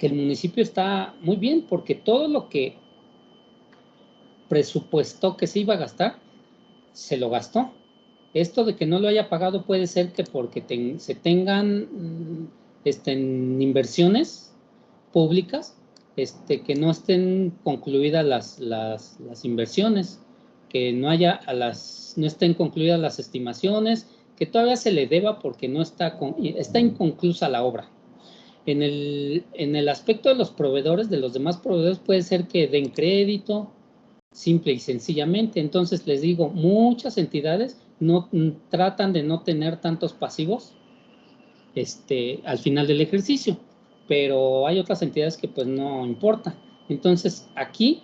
el municipio está muy bien, porque todo lo que presupuestó que se iba a gastar, se lo gastó. Esto de que no lo haya pagado puede ser que porque se tengan en inversiones públicas, que no estén concluidas las inversiones, que no estén concluidas las estimaciones, que todavía se le deba porque no está inconclusa la obra. En el aspecto de los proveedores, de los demás proveedores, puede ser que den crédito, simple y sencillamente. Entonces les digo, muchas entidades no tratan de no tener tantos pasivos al final del ejercicio, pero hay otras entidades que pues no importa. Entonces aquí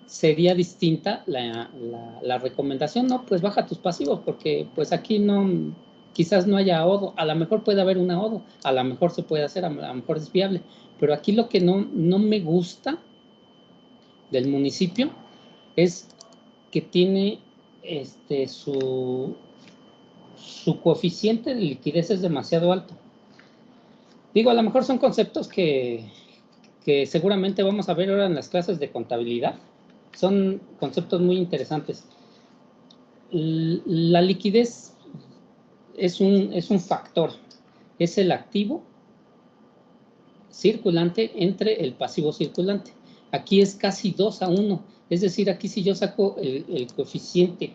sería distinta la recomendación, no, pues baja tus pasivos, porque pues aquí no, quizás no haya ahorro, a lo mejor puede haber un ahorro, a lo mejor se puede hacer, a lo mejor es viable, pero aquí lo que no me gusta del municipio es que tiene su su coeficiente de liquidez es demasiado alto. Digo, a lo mejor son conceptos que seguramente vamos a ver ahora en las clases de contabilidad. Son conceptos muy interesantes. La liquidez es un factor, es el activo circulante entre el pasivo circulante. Aquí es casi 2:1, es decir, aquí si yo saco el coeficiente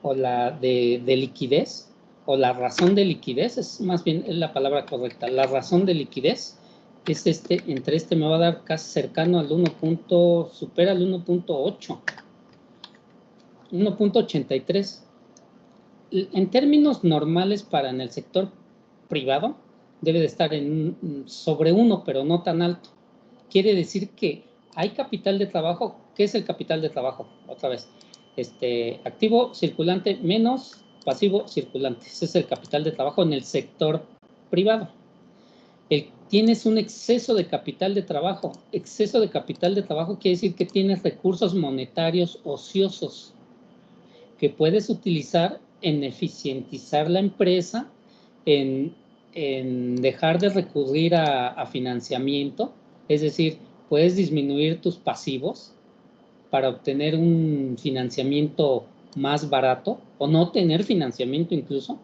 o la de liquidez, o la razón de liquidez, es más bien es la palabra correcta, la razón de liquidez es entre me va a dar casi cercano al 1. Supera el 1.8, 1.83. En términos normales para en el sector privado, debe de estar sobre 1, pero no tan alto. Quiere decir que hay capital de trabajo. ¿Qué es el capital de trabajo? Otra vez, activo circulante menos pasivo circulante. Ese es el capital de trabajo en el sector privado. Tienes un exceso de capital de trabajo. Exceso de capital de trabajo quiere decir que tienes recursos monetarios ociosos que puedes utilizar en eficientizar la empresa, en dejar de recurrir a financiamiento, es decir, puedes disminuir tus pasivos para obtener un financiamiento más barato o no tener financiamiento incluso.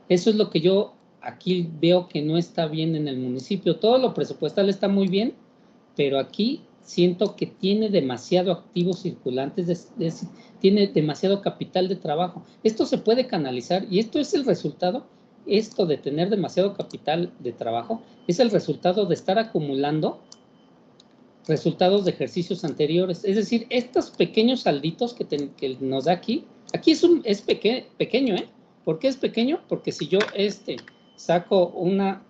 Eso es lo que yo aquí veo que no está bien en el municipio. Todo lo presupuestal está muy bien, pero aquí siento que tiene demasiado activos circulantes, tiene demasiado capital de trabajo. Esto se puede canalizar y esto es el resultado, esto de tener demasiado capital de trabajo, es el resultado de estar acumulando resultados de ejercicios anteriores. Es decir, estos pequeños salditos que nos da aquí es pequeño, ¿eh? ¿Por qué es pequeño? Porque si yo saco una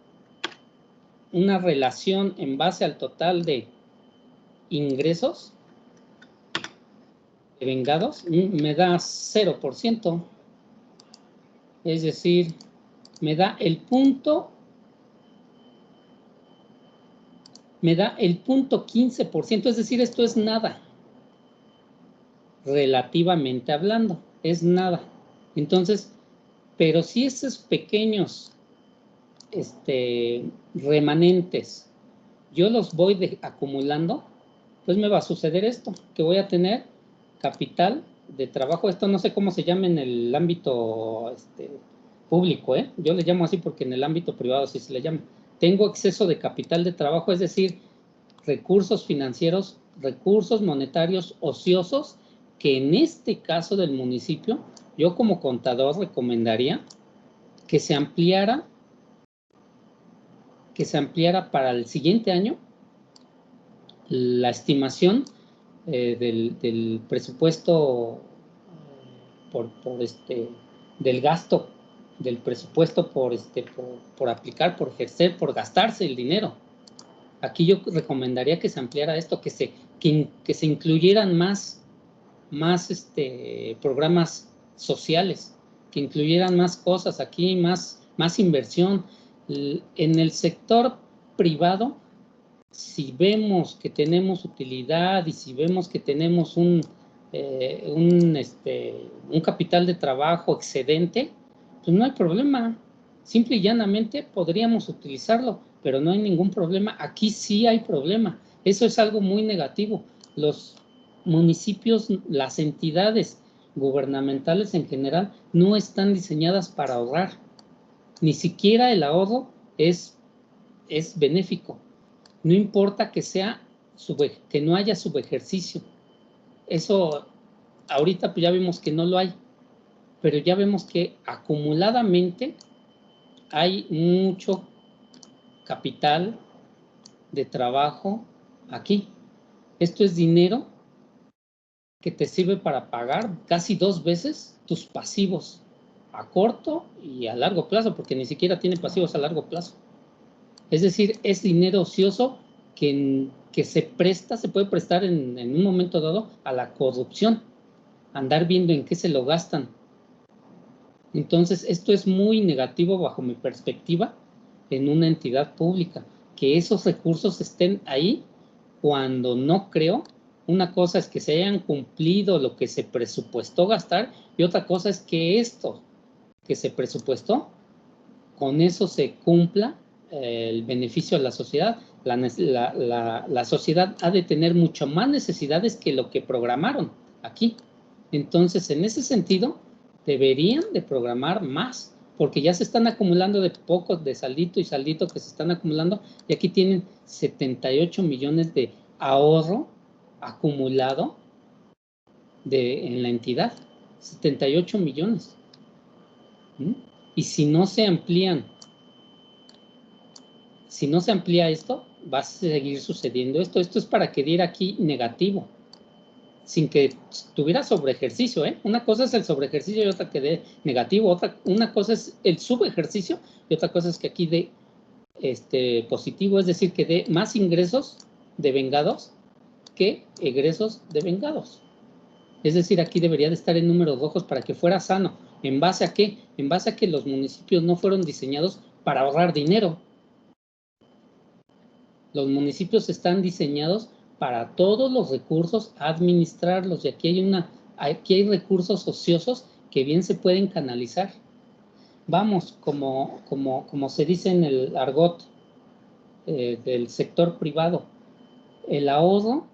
relación en base al total de ingresos devengados, me da 0%. Es decir, me da el punto 15%. Es decir, esto es nada. Relativamente hablando, es nada. Entonces, pero si esos pequeños remanentes yo los voy acumulando, pues me va a suceder esto, que voy a tener capital de trabajo. Esto no sé cómo se llama en el ámbito público, ¿eh? Yo le llamo así porque en el ámbito privado sí se le llama. Tengo exceso de capital de trabajo, es decir, recursos financieros, recursos monetarios ociosos, que en este caso del municipio, yo como contador recomendaría que se ampliara para el siguiente año la estimación del presupuesto del gasto del presupuesto por aplicar, por ejercer, por gastarse el dinero. Aquí yo recomendaría que se ampliara esto, que se incluyeran más programas sociales, que incluyeran más cosas aquí, más inversión. En el sector privado, si vemos que tenemos utilidad y si vemos que tenemos un capital de trabajo excedente, pues no hay problema. Simple y llanamente podríamos utilizarlo, pero no hay ningún problema. Aquí sí hay problema. Eso es algo muy negativo. Los municipios, las entidades gubernamentales en general, no están diseñadas para ahorrar. Ni siquiera el ahorro es benéfico. No importa que no haya subejercicio. Eso ahorita pues ya vemos que no lo hay, pero ya vemos que acumuladamente hay mucho capital de trabajo aquí. Esto es dinero que te sirve para pagar casi 2 veces tus pasivos a corto y a largo plazo, porque ni siquiera tiene pasivos a largo plazo. Es decir, es dinero ocioso que se puede prestar en un momento dado a la corrupción, andar viendo en qué se lo gastan. Entonces, esto es muy negativo bajo mi perspectiva en una entidad pública, que esos recursos estén ahí cuando no creo. Una cosa es que se hayan cumplido lo que se presupuestó gastar y otra cosa es que que se presupuestó, con eso se cumpla el beneficio a la sociedad. La sociedad ha de tener mucho más necesidades que lo que programaron aquí. Entonces, en ese sentido, deberían de programar más, porque ya se están acumulando de pocos, de saldito y saldito que se están acumulando, y aquí tienen 78 millones de ahorro acumulado en la entidad. 78 millones. Y si no se amplía esto, va a seguir sucediendo esto. Esto es para que diera aquí negativo, sin que tuviera sobreejercicio, ¿eh? Una cosa es el sobreejercicio y otra que dé negativo. Una cosa es el subejercicio y otra cosa es que aquí dé positivo, es decir, que dé más ingresos devengados que egresos devengados. Es decir, aquí debería de estar en números rojos para que fuera sano. ¿En base a qué? En base a que los municipios no fueron diseñados para ahorrar dinero. Los municipios están diseñados para todos los recursos administrarlos, y aquí hay recursos ociosos que bien se pueden canalizar. Vamos, como se dice en el argot del sector privado, el ahorro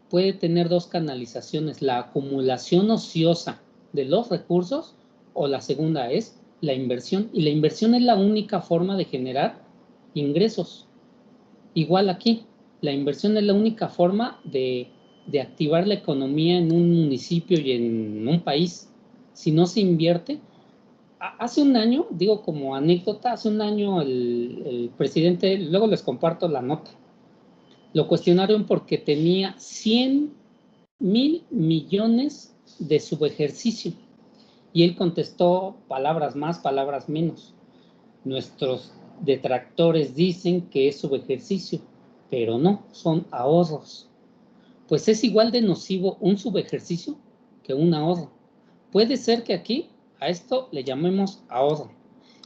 puede tener dos canalizaciones: la acumulación ociosa de los recursos, o la segunda es la inversión, y la inversión es la única forma de generar ingresos. Igual aquí, la inversión es la única forma de activar la economía en un municipio y en un país. Si no se invierte, hace un año, digo como anécdota, hace un año el presidente, luego les comparto la nota, lo cuestionaron porque tenía 100,000 millones de subejercicio. Y él contestó palabras más, palabras menos. Nuestros detractores dicen que es subejercicio, pero no, son ahorros. Pues es igual de nocivo un subejercicio que un ahorro. Puede ser que aquí a esto le llamemos ahorro.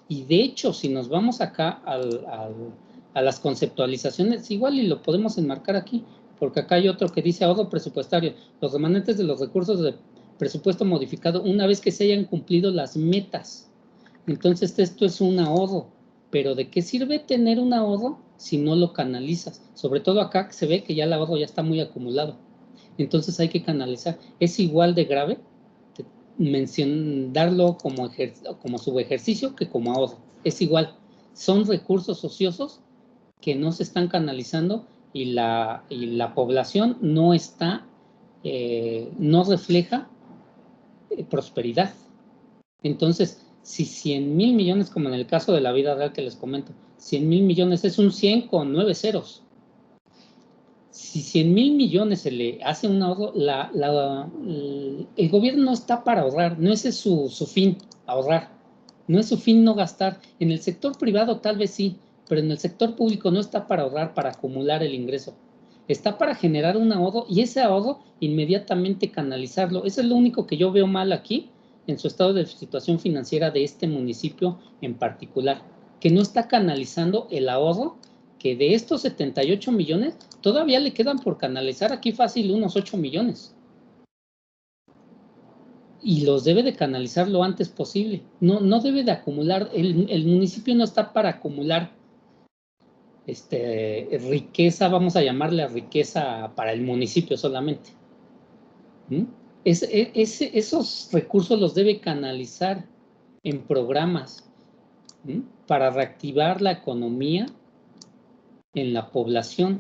Y de hecho, si nos vamos acá a las conceptualizaciones, igual y lo podemos enmarcar aquí, porque acá hay otro que dice ahorro presupuestario: los remanentes de los recursos de presupuesto modificado una vez que se hayan cumplido las metas. Entonces esto es un ahorro, pero ¿de qué sirve tener un ahorro si no lo canalizas? Sobre todo acá se ve que ya el ahorro ya está muy acumulado. Entonces hay que canalizar. Es igual de grave darlo como subejercicio que como ahorro. Es igual. Son recursos ociosos que no se están canalizando, y la población no refleja prosperidad. Entonces, si 100,000 millones, como en el caso de la vida real que les comento, 100,000 millones es un 100 con 9 ceros. Si 100,000 millones se le hace un ahorro, el gobierno no está para ahorrar, no ese es su fin, ahorrar. No es su fin no gastar. En el sector privado tal vez sí, pero en el sector público no está para ahorrar, para acumular el ingreso. Está para generar un ahorro, y ese ahorro inmediatamente canalizarlo. Eso es lo único que yo veo mal aquí, en su estado de situación financiera de este municipio en particular, que no está canalizando el ahorro, que de estos 78 millones todavía le quedan por canalizar aquí fácil unos 8 millones. Y los debe de canalizar lo antes posible. No debe de acumular, el municipio no está para acumular riqueza, vamos a llamarle riqueza para el municipio solamente. Esos recursos los debe canalizar en programas para reactivar la economía en la población,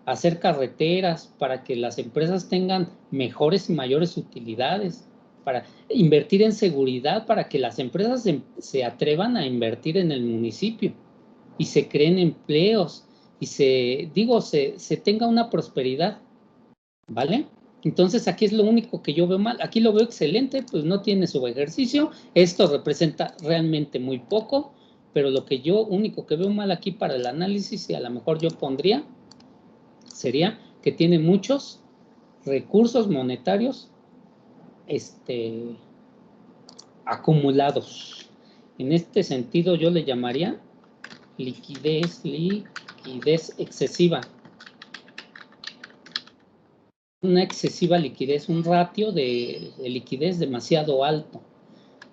hacer carreteras para que las empresas tengan mejores y mayores utilidades, para invertir en seguridad, para que las empresas se atrevan a invertir en el municipio y se creen empleos y se tenga una prosperidad, ¿vale? Entonces aquí es lo único que yo veo mal. Aquí lo veo excelente, pues no tiene subejercicio, esto representa realmente muy poco, pero lo que yo único que veo mal aquí para el análisis, y a lo mejor yo pondría, sería que tiene muchos recursos monetarios acumulados. En este sentido yo le llamaría liquidez excesiva. Una excesiva liquidez, un ratio de liquidez demasiado alto.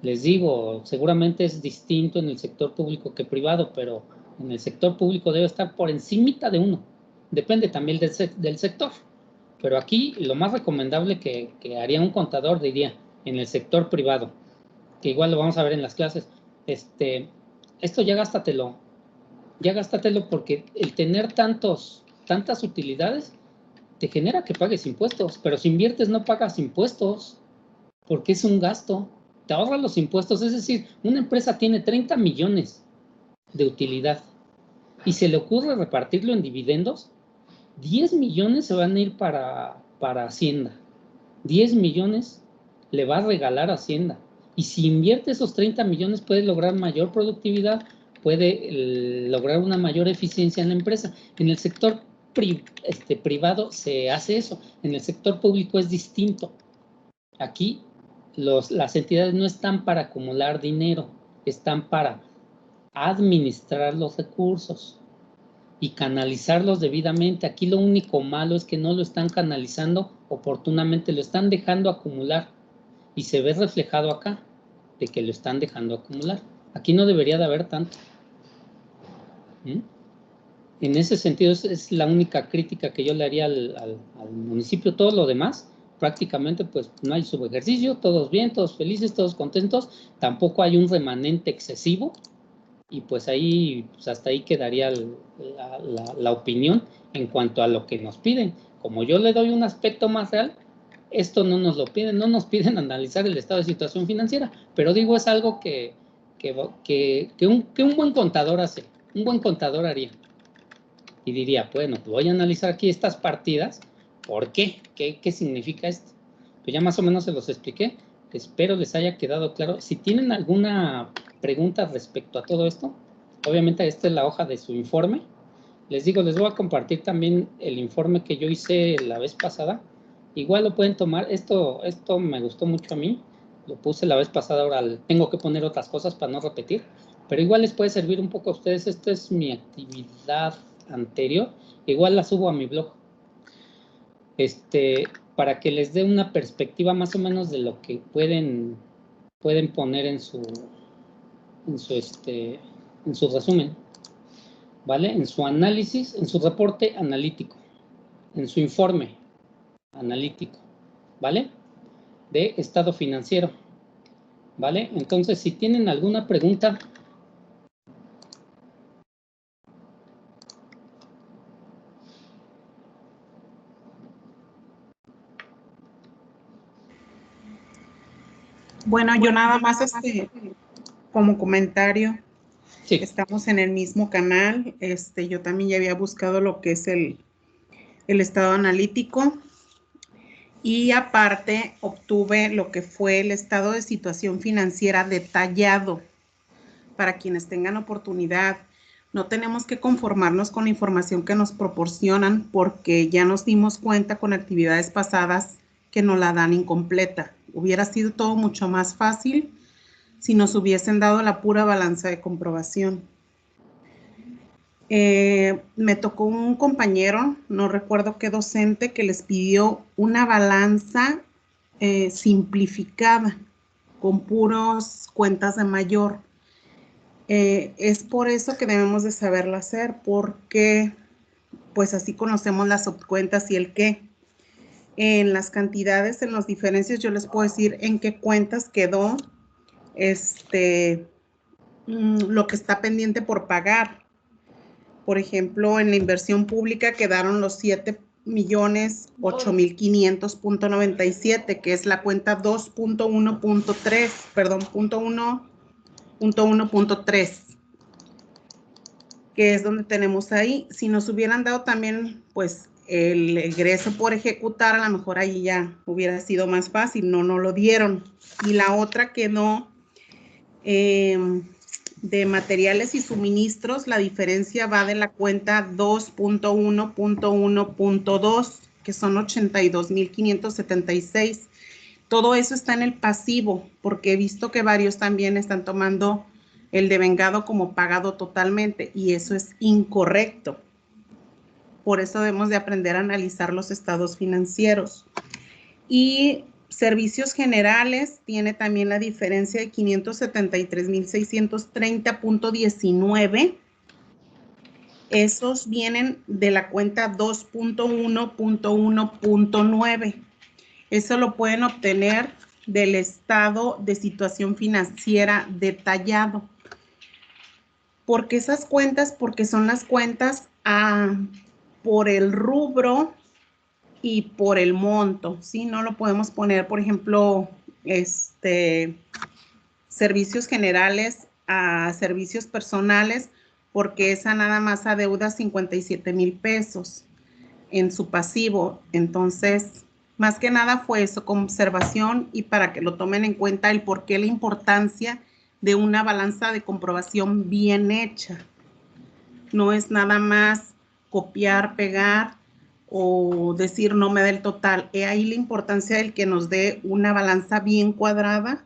Les digo, seguramente es distinto en el sector público que privado, pero en el sector público debe estar por encimita de 1. Depende también del sector. Pero aquí lo más recomendable que haría un contador, diría, en el sector privado, que igual lo vamos a ver en las clases, esto ya gástatelo porque el tener tantas utilidades te genera que pagues impuestos, pero si inviertes no pagas impuestos, porque es un gasto, te ahorras los impuestos, es decir, una empresa tiene 30 millones de utilidad y se le ocurre repartirlo en dividendos, 10 millones se van a ir para Hacienda, 10 millones le va a regalar Hacienda, y si invierte esos 30 millones puede lograr mayor productividad, puede lograr una mayor eficiencia en la empresa. En el sector privado se hace eso, en el sector público es distinto. Aquí las entidades no están para acumular dinero, están para administrar los recursos y canalizarlos debidamente. Aquí lo único malo es que no lo están canalizando oportunamente, lo están dejando acumular y se ve reflejado acá de que lo están dejando acumular. Aquí no debería de haber tanto. En ese sentido es la única crítica que yo le haría al municipio. Todo lo demás, prácticamente pues no hay subejercicio, todos bien, todos felices, todos contentos, tampoco hay un remanente excesivo y pues ahí, pues hasta ahí quedaría la opinión en cuanto a lo que nos piden. Como yo le doy un aspecto más real, esto no nos lo piden, no nos piden analizar el estado de situación financiera, pero digo, es algo que un buen contador hace, un buen contador haría. Y diría, bueno, voy a analizar aquí estas partidas, ¿por qué? ¿Qué significa esto? Pues ya más o menos se los expliqué, espero les haya quedado claro. Si tienen alguna pregunta respecto a todo esto, obviamente esta es la hoja de su informe. Les digo, les voy a compartir también el informe que yo hice la vez pasada. Igual lo pueden tomar, esto me gustó mucho a mí, lo puse la vez pasada, ahora tengo que poner otras cosas para no repetir, pero igual les puede servir un poco a ustedes. Esta es mi actividad anterior, igual la subo a mi blog, para que les dé una perspectiva más o menos de lo que pueden poner en su resumen, ¿vale? En su análisis, en su reporte analítico, en su informe analítico, ¿vale? De estado financiero, ¿vale? Entonces, si tienen alguna pregunta. Bueno, yo nada más como comentario, Sí. Estamos en el mismo canal. Yo también ya había buscado lo que es el estado analítico y aparte obtuve lo que fue el estado de situación financiera detallado para quienes tengan oportunidad. No tenemos que conformarnos con la información que nos proporcionan porque ya nos dimos cuenta con actividades pasadas que nos la dan incompleta. Hubiera sido todo mucho más fácil si nos hubiesen dado la pura balanza de comprobación. Me tocó un compañero, no recuerdo qué docente, que les pidió una balanza simplificada con puros cuentas de mayor. Es por eso que debemos de saberlo hacer, porque pues así conocemos las subcuentas y el qué. En las cantidades, en las diferencias, yo les puedo decir en qué cuentas quedó lo que está pendiente por pagar. Por ejemplo, en la inversión pública quedaron los 7,008,500.97, que es la cuenta 2.1.3, perdón, .1.3, que es donde tenemos ahí. Si nos hubieran dado también, pues, el egreso por ejecutar, a lo mejor ahí ya hubiera sido más fácil, no lo dieron. Y la otra quedó de materiales y suministros, la diferencia va de la cuenta 2.1.1.2, que son 82,576. Todo eso está en el pasivo, porque he visto que varios también están tomando el devengado como pagado totalmente, y eso es incorrecto. Por eso debemos de aprender a analizar los estados financieros. Y Servicios generales tiene también la diferencia de 573,630.19. Esos vienen de la cuenta 2.1.1.9. Eso lo pueden obtener del estado de situación financiera detallado. ¿Por qué esas cuentas? Porque son las cuentas por el rubro y por el monto, ¿sí? No lo podemos poner, por ejemplo, servicios generales a servicios personales, porque esa nada más adeuda 57,000 pesos en su pasivo. Entonces, más que nada fue eso, como observación y para que lo tomen en cuenta el por qué la importancia de una balanza de comprobación bien hecha. No es nada más copiar, pegar o decir no me da el total. He ahí la importancia del que nos dé una balanza bien cuadrada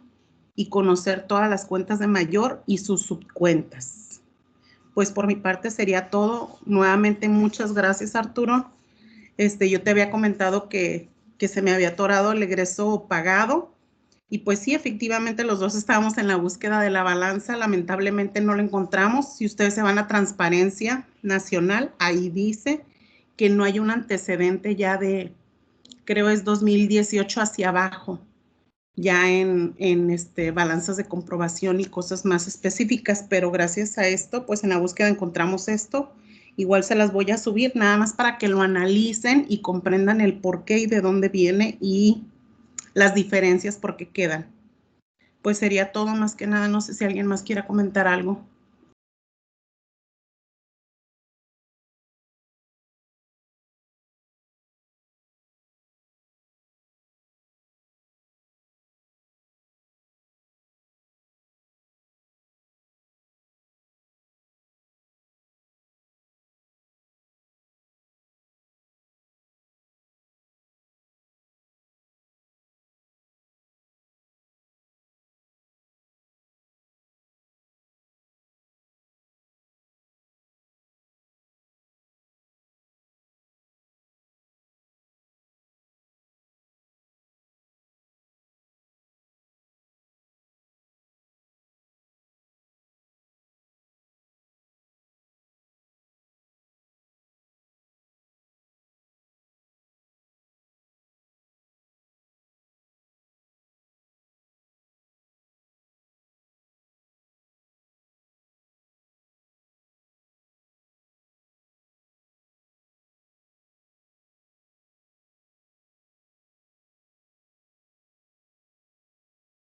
y conocer todas las cuentas de mayor y sus subcuentas. Pues por mi parte sería todo. Nuevamente muchas gracias, Arturo. Yo te había comentado que se me había atorado el egreso pagado y pues sí, efectivamente los dos estábamos en la búsqueda de la balanza. Lamentablemente no lo encontramos. Si ustedes se van a Transparencia Nacional, ahí dice que no hay un antecedente ya de, creo es 2018 hacia abajo, ya en balanzas de comprobación y cosas más específicas, pero gracias a esto, pues en la búsqueda encontramos esto. Igual se las voy a subir, nada más para que lo analicen y comprendan el por qué y de dónde viene y las diferencias por qué quedan. Pues sería todo, más que nada. No sé si alguien más quiera comentar algo.